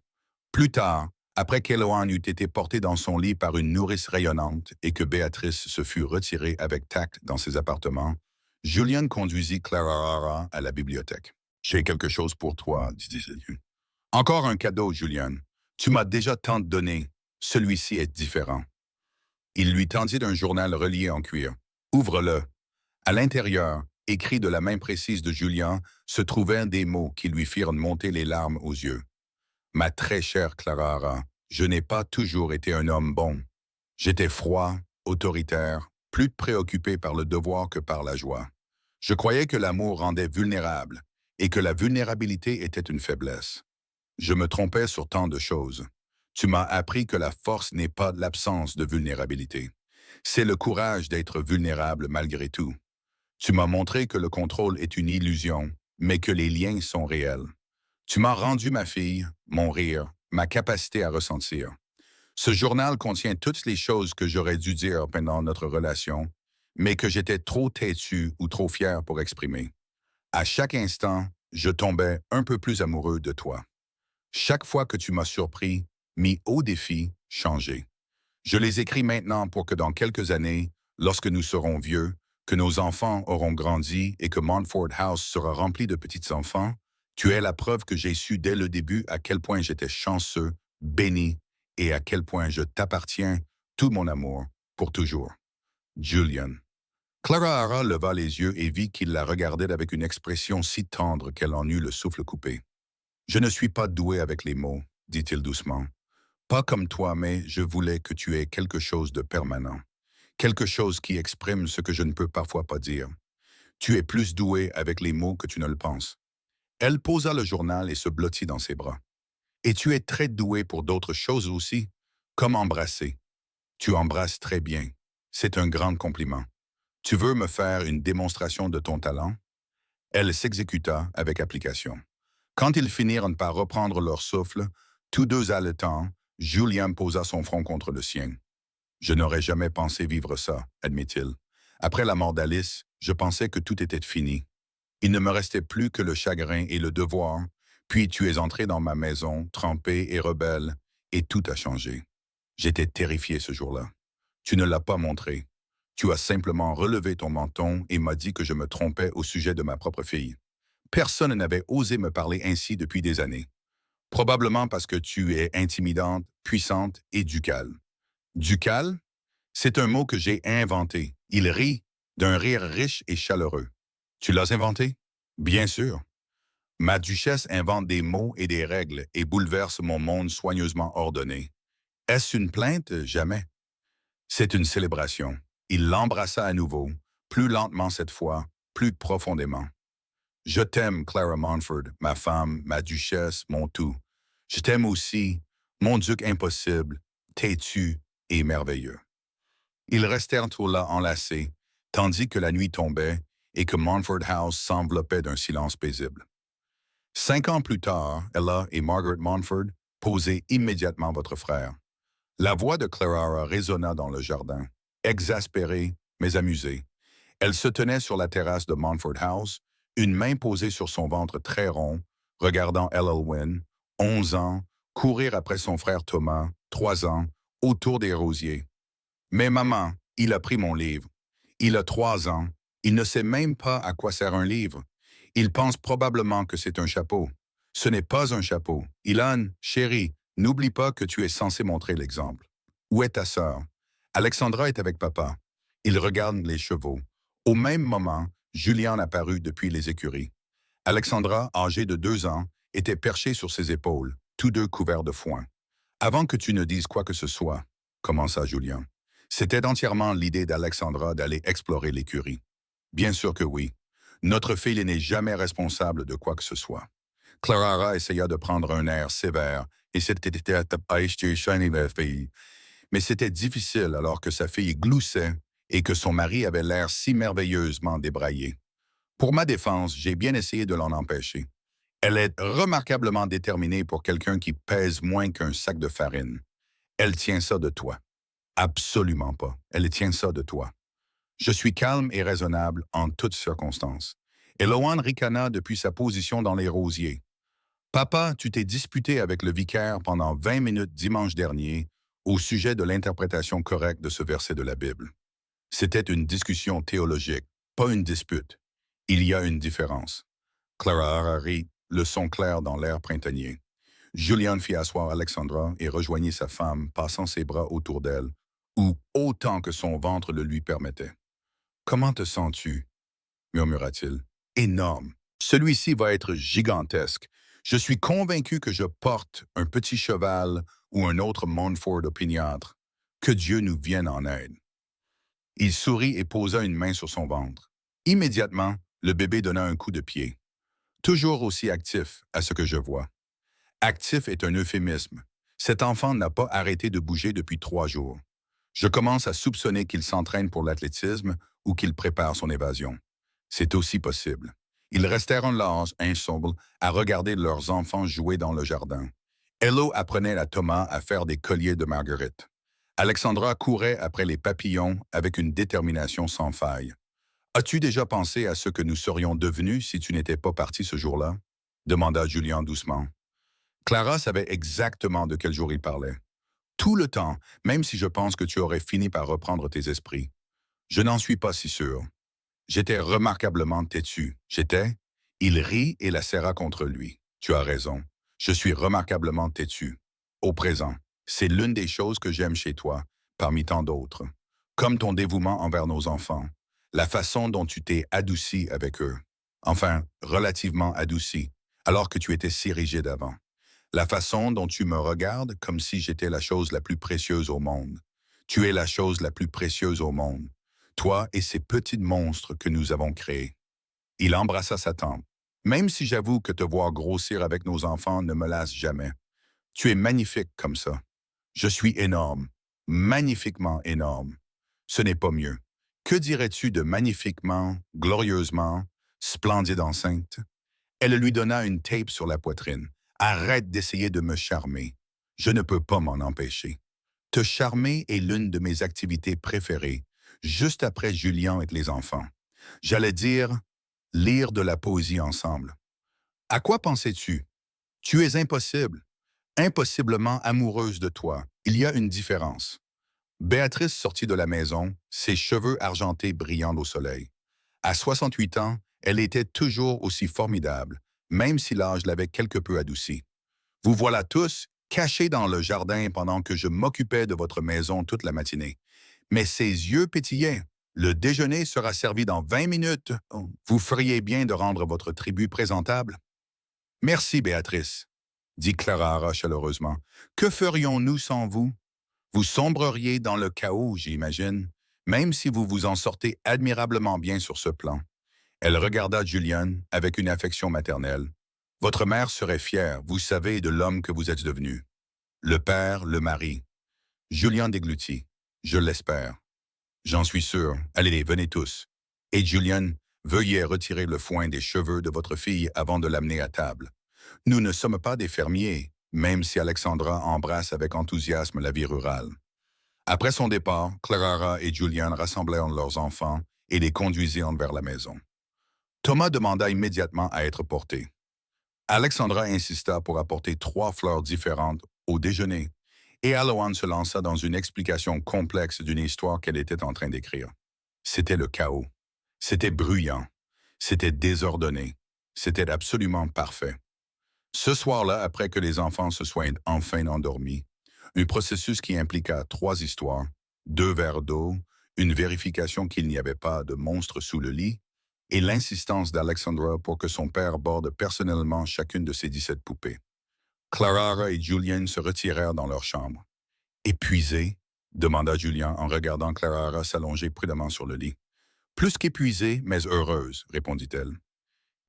Plus tard, après qu'Eloane eut été portée dans son lit par une nourrice rayonnante et que Béatrice se fut retirée avec tact dans ses appartements, Julian conduisit Clara à la bibliothèque. « J'ai quelque chose pour toi, dit-il. Encore un cadeau, Julian. Tu m'as déjà tant donné. Celui-ci est différent. » Il lui tendit un journal relié en cuir. « Ouvre-le. » À l'intérieur, écrit de la main précise de Julian, se trouvaient des mots qui lui firent monter les larmes aux yeux. « Ma très chère Clara, je n'ai pas toujours été un homme bon. J'étais froid, autoritaire, plus préoccupé par le devoir que par la joie. Je croyais que l'amour rendait vulnérable et que la vulnérabilité était une faiblesse. Je me trompais sur tant de choses. Tu m'as appris que la force n'est pas l'absence de vulnérabilité. C'est le courage d'être vulnérable malgré tout. Tu m'as montré que le contrôle est une illusion, mais que les liens sont réels. Tu m'as rendu ma fille, mon rire, ma capacité à ressentir. Ce journal contient toutes les choses que j'aurais dû dire pendant notre relation, mais que j'étais trop têtu ou trop fier pour exprimer. À chaque instant, je tombais un peu plus amoureux de toi. Chaque fois que tu m'as surpris, mis au défi, changé. Je les écris maintenant pour que dans quelques années, lorsque nous serons vieux, que nos enfants auront grandi et que Montfort House sera rempli de petits-enfants, tu es la preuve que j'ai su dès le début à quel point j'étais chanceux, béni, et à quel point je t'appartiens, tout mon amour, pour toujours. Julian. Clara leva les yeux et vit qu'il la regardait avec une expression si tendre qu'elle en eut le souffle coupé. « Je ne suis pas doué avec les mots, dit-il doucement. Pas comme toi, mais je voulais que tu aies quelque chose de permanent. Quelque chose qui exprime ce que je ne peux parfois pas dire. Tu es plus doué avec les mots que tu ne le penses. » Elle posa le journal et se blottit dans ses bras. « Et tu es très doué pour d'autres choses aussi, comme embrasser. Tu embrasses très bien. C'est un grand compliment. Tu veux me faire une démonstration de ton talent? » Elle s'exécuta avec application. Quand ils finirent par reprendre leur souffle, tous deux haletants, Julian posa son front contre le sien. « Je n'aurais jamais pensé vivre ça, admit-il. Après la mort d'Alice, je pensais que tout était fini. Il ne me restait plus que le chagrin et le devoir, puis tu es entré dans ma maison, trempé et rebelle, et tout a changé. J'étais terrifié ce jour-là. Tu ne l'as pas montré. Tu as simplement relevé ton menton et m'as dit que je me trompais au sujet de ma propre fille. Personne n'avait osé me parler ainsi depuis des années. Probablement parce que tu es intimidante, puissante et ducale. Ducale? C'est un mot que j'ai inventé. Il rit d'un rire riche et chaleureux. Tu l'as inventé? Bien sûr. Ma duchesse invente des mots et des règles et bouleverse mon monde soigneusement ordonné. Est-ce une plainte? Jamais. C'est une célébration. Il l'embrassa à nouveau, plus lentement cette fois, plus profondément. Je t'aime, Clara Montfort, ma femme, ma duchesse, mon tout. Je t'aime aussi, mon duc impossible, têtu et merveilleux. Ils restèrent tous là enlacés, tandis que la nuit tombait et que Montfort House s'enveloppait d'un silence paisible. 5 ans plus tard, Ella et Margaret Montfort posaient immédiatement votre frère. La voix de Clara résonna dans le jardin, exaspérée, mais amusée. Elle se tenait sur la terrasse de Montfort House, une main posée sur son ventre très rond, regardant Elwyn, 11 ans, courir après son frère Thomas, 3 ans, autour des rosiers. « Mais maman, il a pris mon livre. Il a 3 ans. Il ne sait même pas à quoi sert un livre. Il pense probablement que c'est un chapeau. Ce n'est pas un chapeau. Ilan, chérie, n'oublie pas que tu es censé montrer l'exemple. Où est ta sœur? Alexandra est avec papa. Il regarde les chevaux. Au même moment, Julian apparut depuis les écuries. Alexandra, âgée de 2 ans, était perchée sur ses épaules, tous deux couverts de foin. « Avant que tu ne dises quoi que ce soit, » commença Julian. C'était entièrement l'idée d'Alexandra d'aller explorer l'écurie. Bien sûr que oui. Notre fille n'est jamais responsable de quoi que ce soit. Clara essaya de prendre un air sévère et c'était mais c'était difficile alors que sa fille gloussait et que son mari avait l'air si merveilleusement débraillé. Pour ma défense, j'ai bien essayé de l'en empêcher. Elle est remarquablement déterminée pour quelqu'un qui pèse moins qu'un sac de farine. Elle tient ça de toi. Absolument pas. Elle tient ça de toi. Je suis calme et raisonnable en toutes circonstances. Eloane ricana depuis sa position dans les rosiers. Papa, tu t'es disputé avec le vicaire pendant 20 minutes dimanche dernier au sujet de l'interprétation correcte de ce verset de la Bible. C'était une discussion théologique, pas une dispute. Il y a une différence. Clara rit, le son clair dans l'air printanier. Julian fit asseoir Alexandra et rejoignit sa femme, passant ses bras autour d'elle, ou autant que son ventre le lui permettait. « Comment te sens-tu? » murmura-t-il. « Énorme. Celui-ci va être gigantesque. Je suis convaincu que je porte un petit cheval ou un autre Montfort opiniâtre. Que Dieu nous vienne en aide. » Il sourit et posa une main sur son ventre. Immédiatement, le bébé donna un coup de pied. Toujours aussi actif, à ce que je vois. Actif est un euphémisme. Cet enfant n'a pas arrêté de bouger depuis 3 jours. Je commence à soupçonner qu'il s'entraîne pour l'athlétisme ou qu'il prépare son évasion. C'est aussi possible. Ils restèrent là, insomnes, à regarder leurs enfants jouer dans le jardin. Hello apprenait à Thomas à faire des colliers de marguerite. Alexandra courait après les papillons avec une détermination sans faille. « As-tu déjà pensé à ce que nous serions devenus si tu n'étais pas parti ce jour-là? » demanda Julien doucement. Clara savait exactement de quel jour il parlait. Tout le temps, même si je pense que tu aurais fini par reprendre tes esprits. Je n'en suis pas si sûr. J'étais remarquablement têtu. J'étais. Il rit et la serra contre lui. Tu as raison. Je suis remarquablement têtu. Au présent, c'est l'une des choses que j'aime chez toi, parmi tant d'autres. Comme ton dévouement envers nos enfants. La façon dont tu t'es adouci avec eux. Enfin, relativement adouci, alors que tu étais si rigide avant. La façon dont tu me regardes comme si j'étais la chose la plus précieuse au monde. Tu es la chose la plus précieuse au monde. Toi et ces petits monstres que nous avons créés. Il embrassa sa tante. Même si j'avoue que te voir grossir avec nos enfants ne me lasse jamais. Tu es magnifique comme ça. Je suis énorme. Magnifiquement énorme. Ce n'est pas mieux. Que dirais-tu de magnifiquement, glorieusement, splendide enceinte? Elle lui donna une tape sur la poitrine. Arrête d'essayer de me charmer. Je ne peux pas m'en empêcher. Te charmer est l'une de mes activités préférées, juste après Julien et les enfants. J'allais dire, lire de la poésie ensemble. À quoi pensais-tu? Tu es impossible, impossiblement amoureuse de toi. Il y a une différence. Béatrice sortit de la maison, ses cheveux argentés brillant au soleil. À 68 ans, elle était toujours aussi formidable, même si l'âge l'avait quelque peu adoucie. Vous voilà tous, cachés dans le jardin pendant que je m'occupais de votre maison toute la matinée. Mais ses yeux pétillaient. Le déjeuner sera servi dans 20 minutes. Vous feriez bien de rendre votre tribu présentable. Merci, Béatrice, dit Clara chaleureusement. Que ferions-nous sans vous? Vous sombreriez dans le chaos, j'imagine, même si vous vous en sortez admirablement bien sur ce plan. Elle regarda Julian avec une affection maternelle. Votre mère serait fière, vous savez, de l'homme que vous êtes devenu. Le père, le mari. Julian déglutit. Je l'espère. J'en suis sûr. Allez, venez tous. Et Julian, veuillez retirer le foin des cheveux de votre fille avant de l'amener à table. Nous ne sommes pas des fermiers, même si Alexandra embrasse avec enthousiasme la vie rurale. Après son départ, Clara et Julian rassemblèrent leurs enfants et les conduisirent vers la maison. Thomas demanda immédiatement à être porté. Alexandra insista pour apporter 3 fleurs différentes au déjeuner, et Eloane se lança dans une explication complexe d'une histoire qu'elle était en train d'écrire. C'était le chaos. C'était bruyant. C'était désordonné. C'était absolument parfait. Ce soir-là, après que les enfants se soient enfin endormis, un processus qui impliqua 3 histoires, 2 verres d'eau, une vérification qu'il n'y avait pas de monstre sous le lit, et l'insistance d'Alexandra pour que son père borde personnellement chacune de ses 17 poupées. Clara et Julian se retirèrent dans leur chambre. « Épuisé ?» demanda Julian en regardant Clara s'allonger prudemment sur le lit. « Plus qu'épuisée, mais heureuse, » répondit-elle.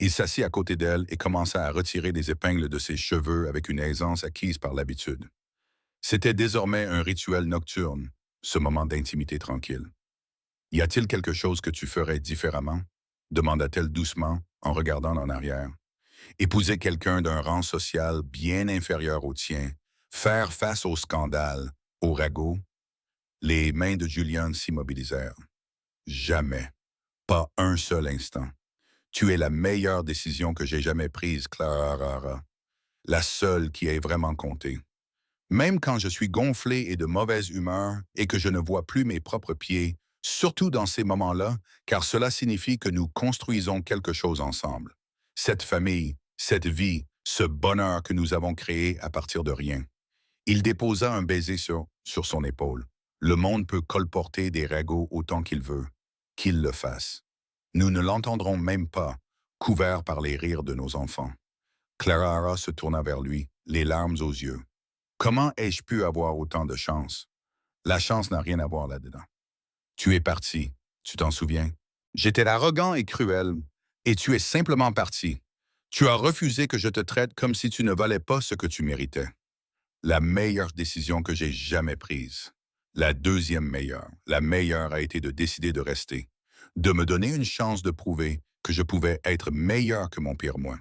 Il s'assit à côté d'elle et commença à retirer des épingles de ses cheveux avec une aisance acquise par l'habitude. C'était désormais un rituel nocturne, ce moment d'intimité tranquille. Y a-t-il quelque chose que tu ferais différemment? Demanda-t-elle doucement en regardant en arrière. Épouser quelqu'un d'un rang social bien inférieur au tien, faire face au scandale, au ragot, les mains de Julian s'immobilisèrent. Jamais, pas un seul instant. Tu es la meilleure décision que j'ai jamais prise, Clara Rara, la seule qui ait vraiment compté. Même quand je suis gonflé et de mauvaise humeur et que je ne vois plus mes propres pieds, surtout dans ces moments-là, car cela signifie que nous construisons quelque chose ensemble. Cette famille, cette vie, ce bonheur que nous avons créé à partir de rien. Il déposa un baiser sur son épaule. Le monde peut colporter des ragots autant qu'il veut. Qu'il le fasse. Nous ne l'entendrons même pas, couverts par les rires de nos enfants. Clara se tourna vers lui, les larmes aux yeux. Comment ai-je pu avoir autant de chance? La chance n'a rien à voir là-dedans. Tu es parti, tu t'en souviens? J'étais arrogant et cruel, et tu es simplement parti. Tu as refusé que je te traite comme si tu ne valais pas ce que tu méritais. La meilleure décision que j'ai jamais prise. La deuxième meilleure. La meilleure a été de décider de rester. De me donner une chance de prouver que je pouvais être meilleur que mon pire moi.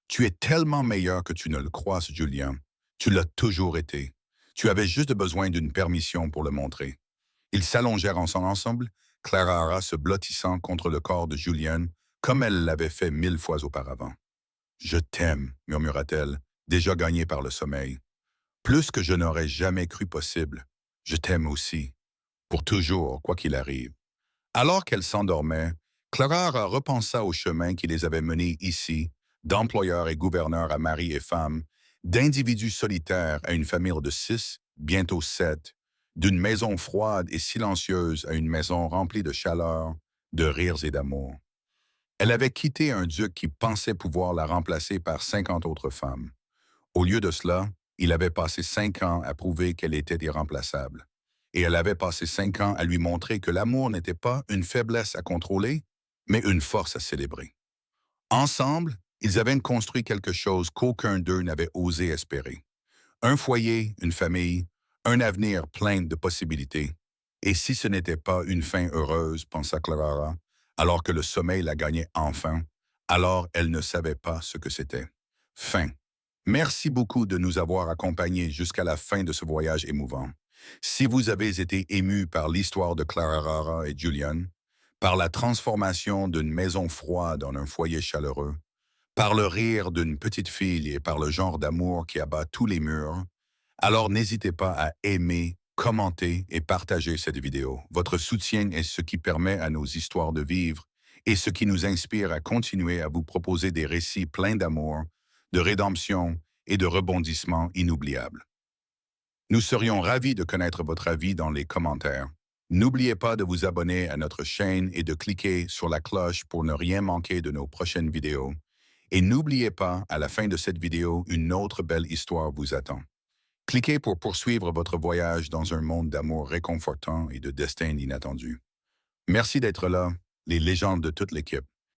Tu es tellement meilleur que tu ne le crois, Julien. Tu l'as toujours été. Tu avais juste besoin d'une permission pour le montrer. Ils s'allongèrent ensemble, Clara se blottissant contre le corps de Julien, comme elle l'avait fait 1000 fois auparavant. « Je t'aime », murmura-t-elle, déjà gagnée par le sommeil. « Plus que je n'aurais jamais cru possible. Je t'aime aussi. Pour toujours, quoi qu'il arrive. » Alors qu'elle s'endormait, Clara repensa au chemin qui les avait menés ici, d'employeur et gouverneur à mari et femme, d'individus solitaires à une famille de 6, bientôt 7, d'une maison froide et silencieuse à une maison remplie de chaleur, de rires et d'amour. Elle avait quitté un duc qui pensait pouvoir la remplacer par 50 autres femmes. Au lieu de cela, il avait passé 5 ans à prouver qu'elle était irremplaçable. Et elle avait passé 5 ans à lui montrer que l'amour n'était pas une faiblesse à contrôler, mais une force à célébrer. Ensemble, ils avaient construit quelque chose qu'aucun d'eux n'avait osé espérer. Un foyer, une famille, un avenir plein de possibilités. Et si ce n'était pas une fin heureuse, pensa Clara, alors que le sommeil la gagnait enfin, alors elle ne savait pas ce que c'était. Fin. Merci beaucoup de nous avoir accompagnés jusqu'à la fin de ce voyage émouvant. Si vous avez été ému par l'histoire de Clara et Julian, par la transformation d'une maison froide en un foyer chaleureux, par le rire d'une petite fille et par le genre d'amour qui abat tous les murs, alors n'hésitez pas à aimer, commenter et partager cette vidéo. Votre soutien est ce qui permet à nos histoires de vivre et ce qui nous inspire à continuer à vous proposer des récits pleins d'amour, de rédemption et de rebondissements inoubliables. Nous serions ravis de connaître votre avis dans les commentaires. N'oubliez pas de vous abonner à notre chaîne et de cliquer sur la cloche pour ne rien manquer de nos prochaines vidéos. Et n'oubliez pas, à la fin de cette vidéo, une autre belle histoire vous attend. Cliquez pour poursuivre votre voyage dans un monde d'amour réconfortant et de destin inattendu. Merci d'être là, les légendes de toute l'équipe.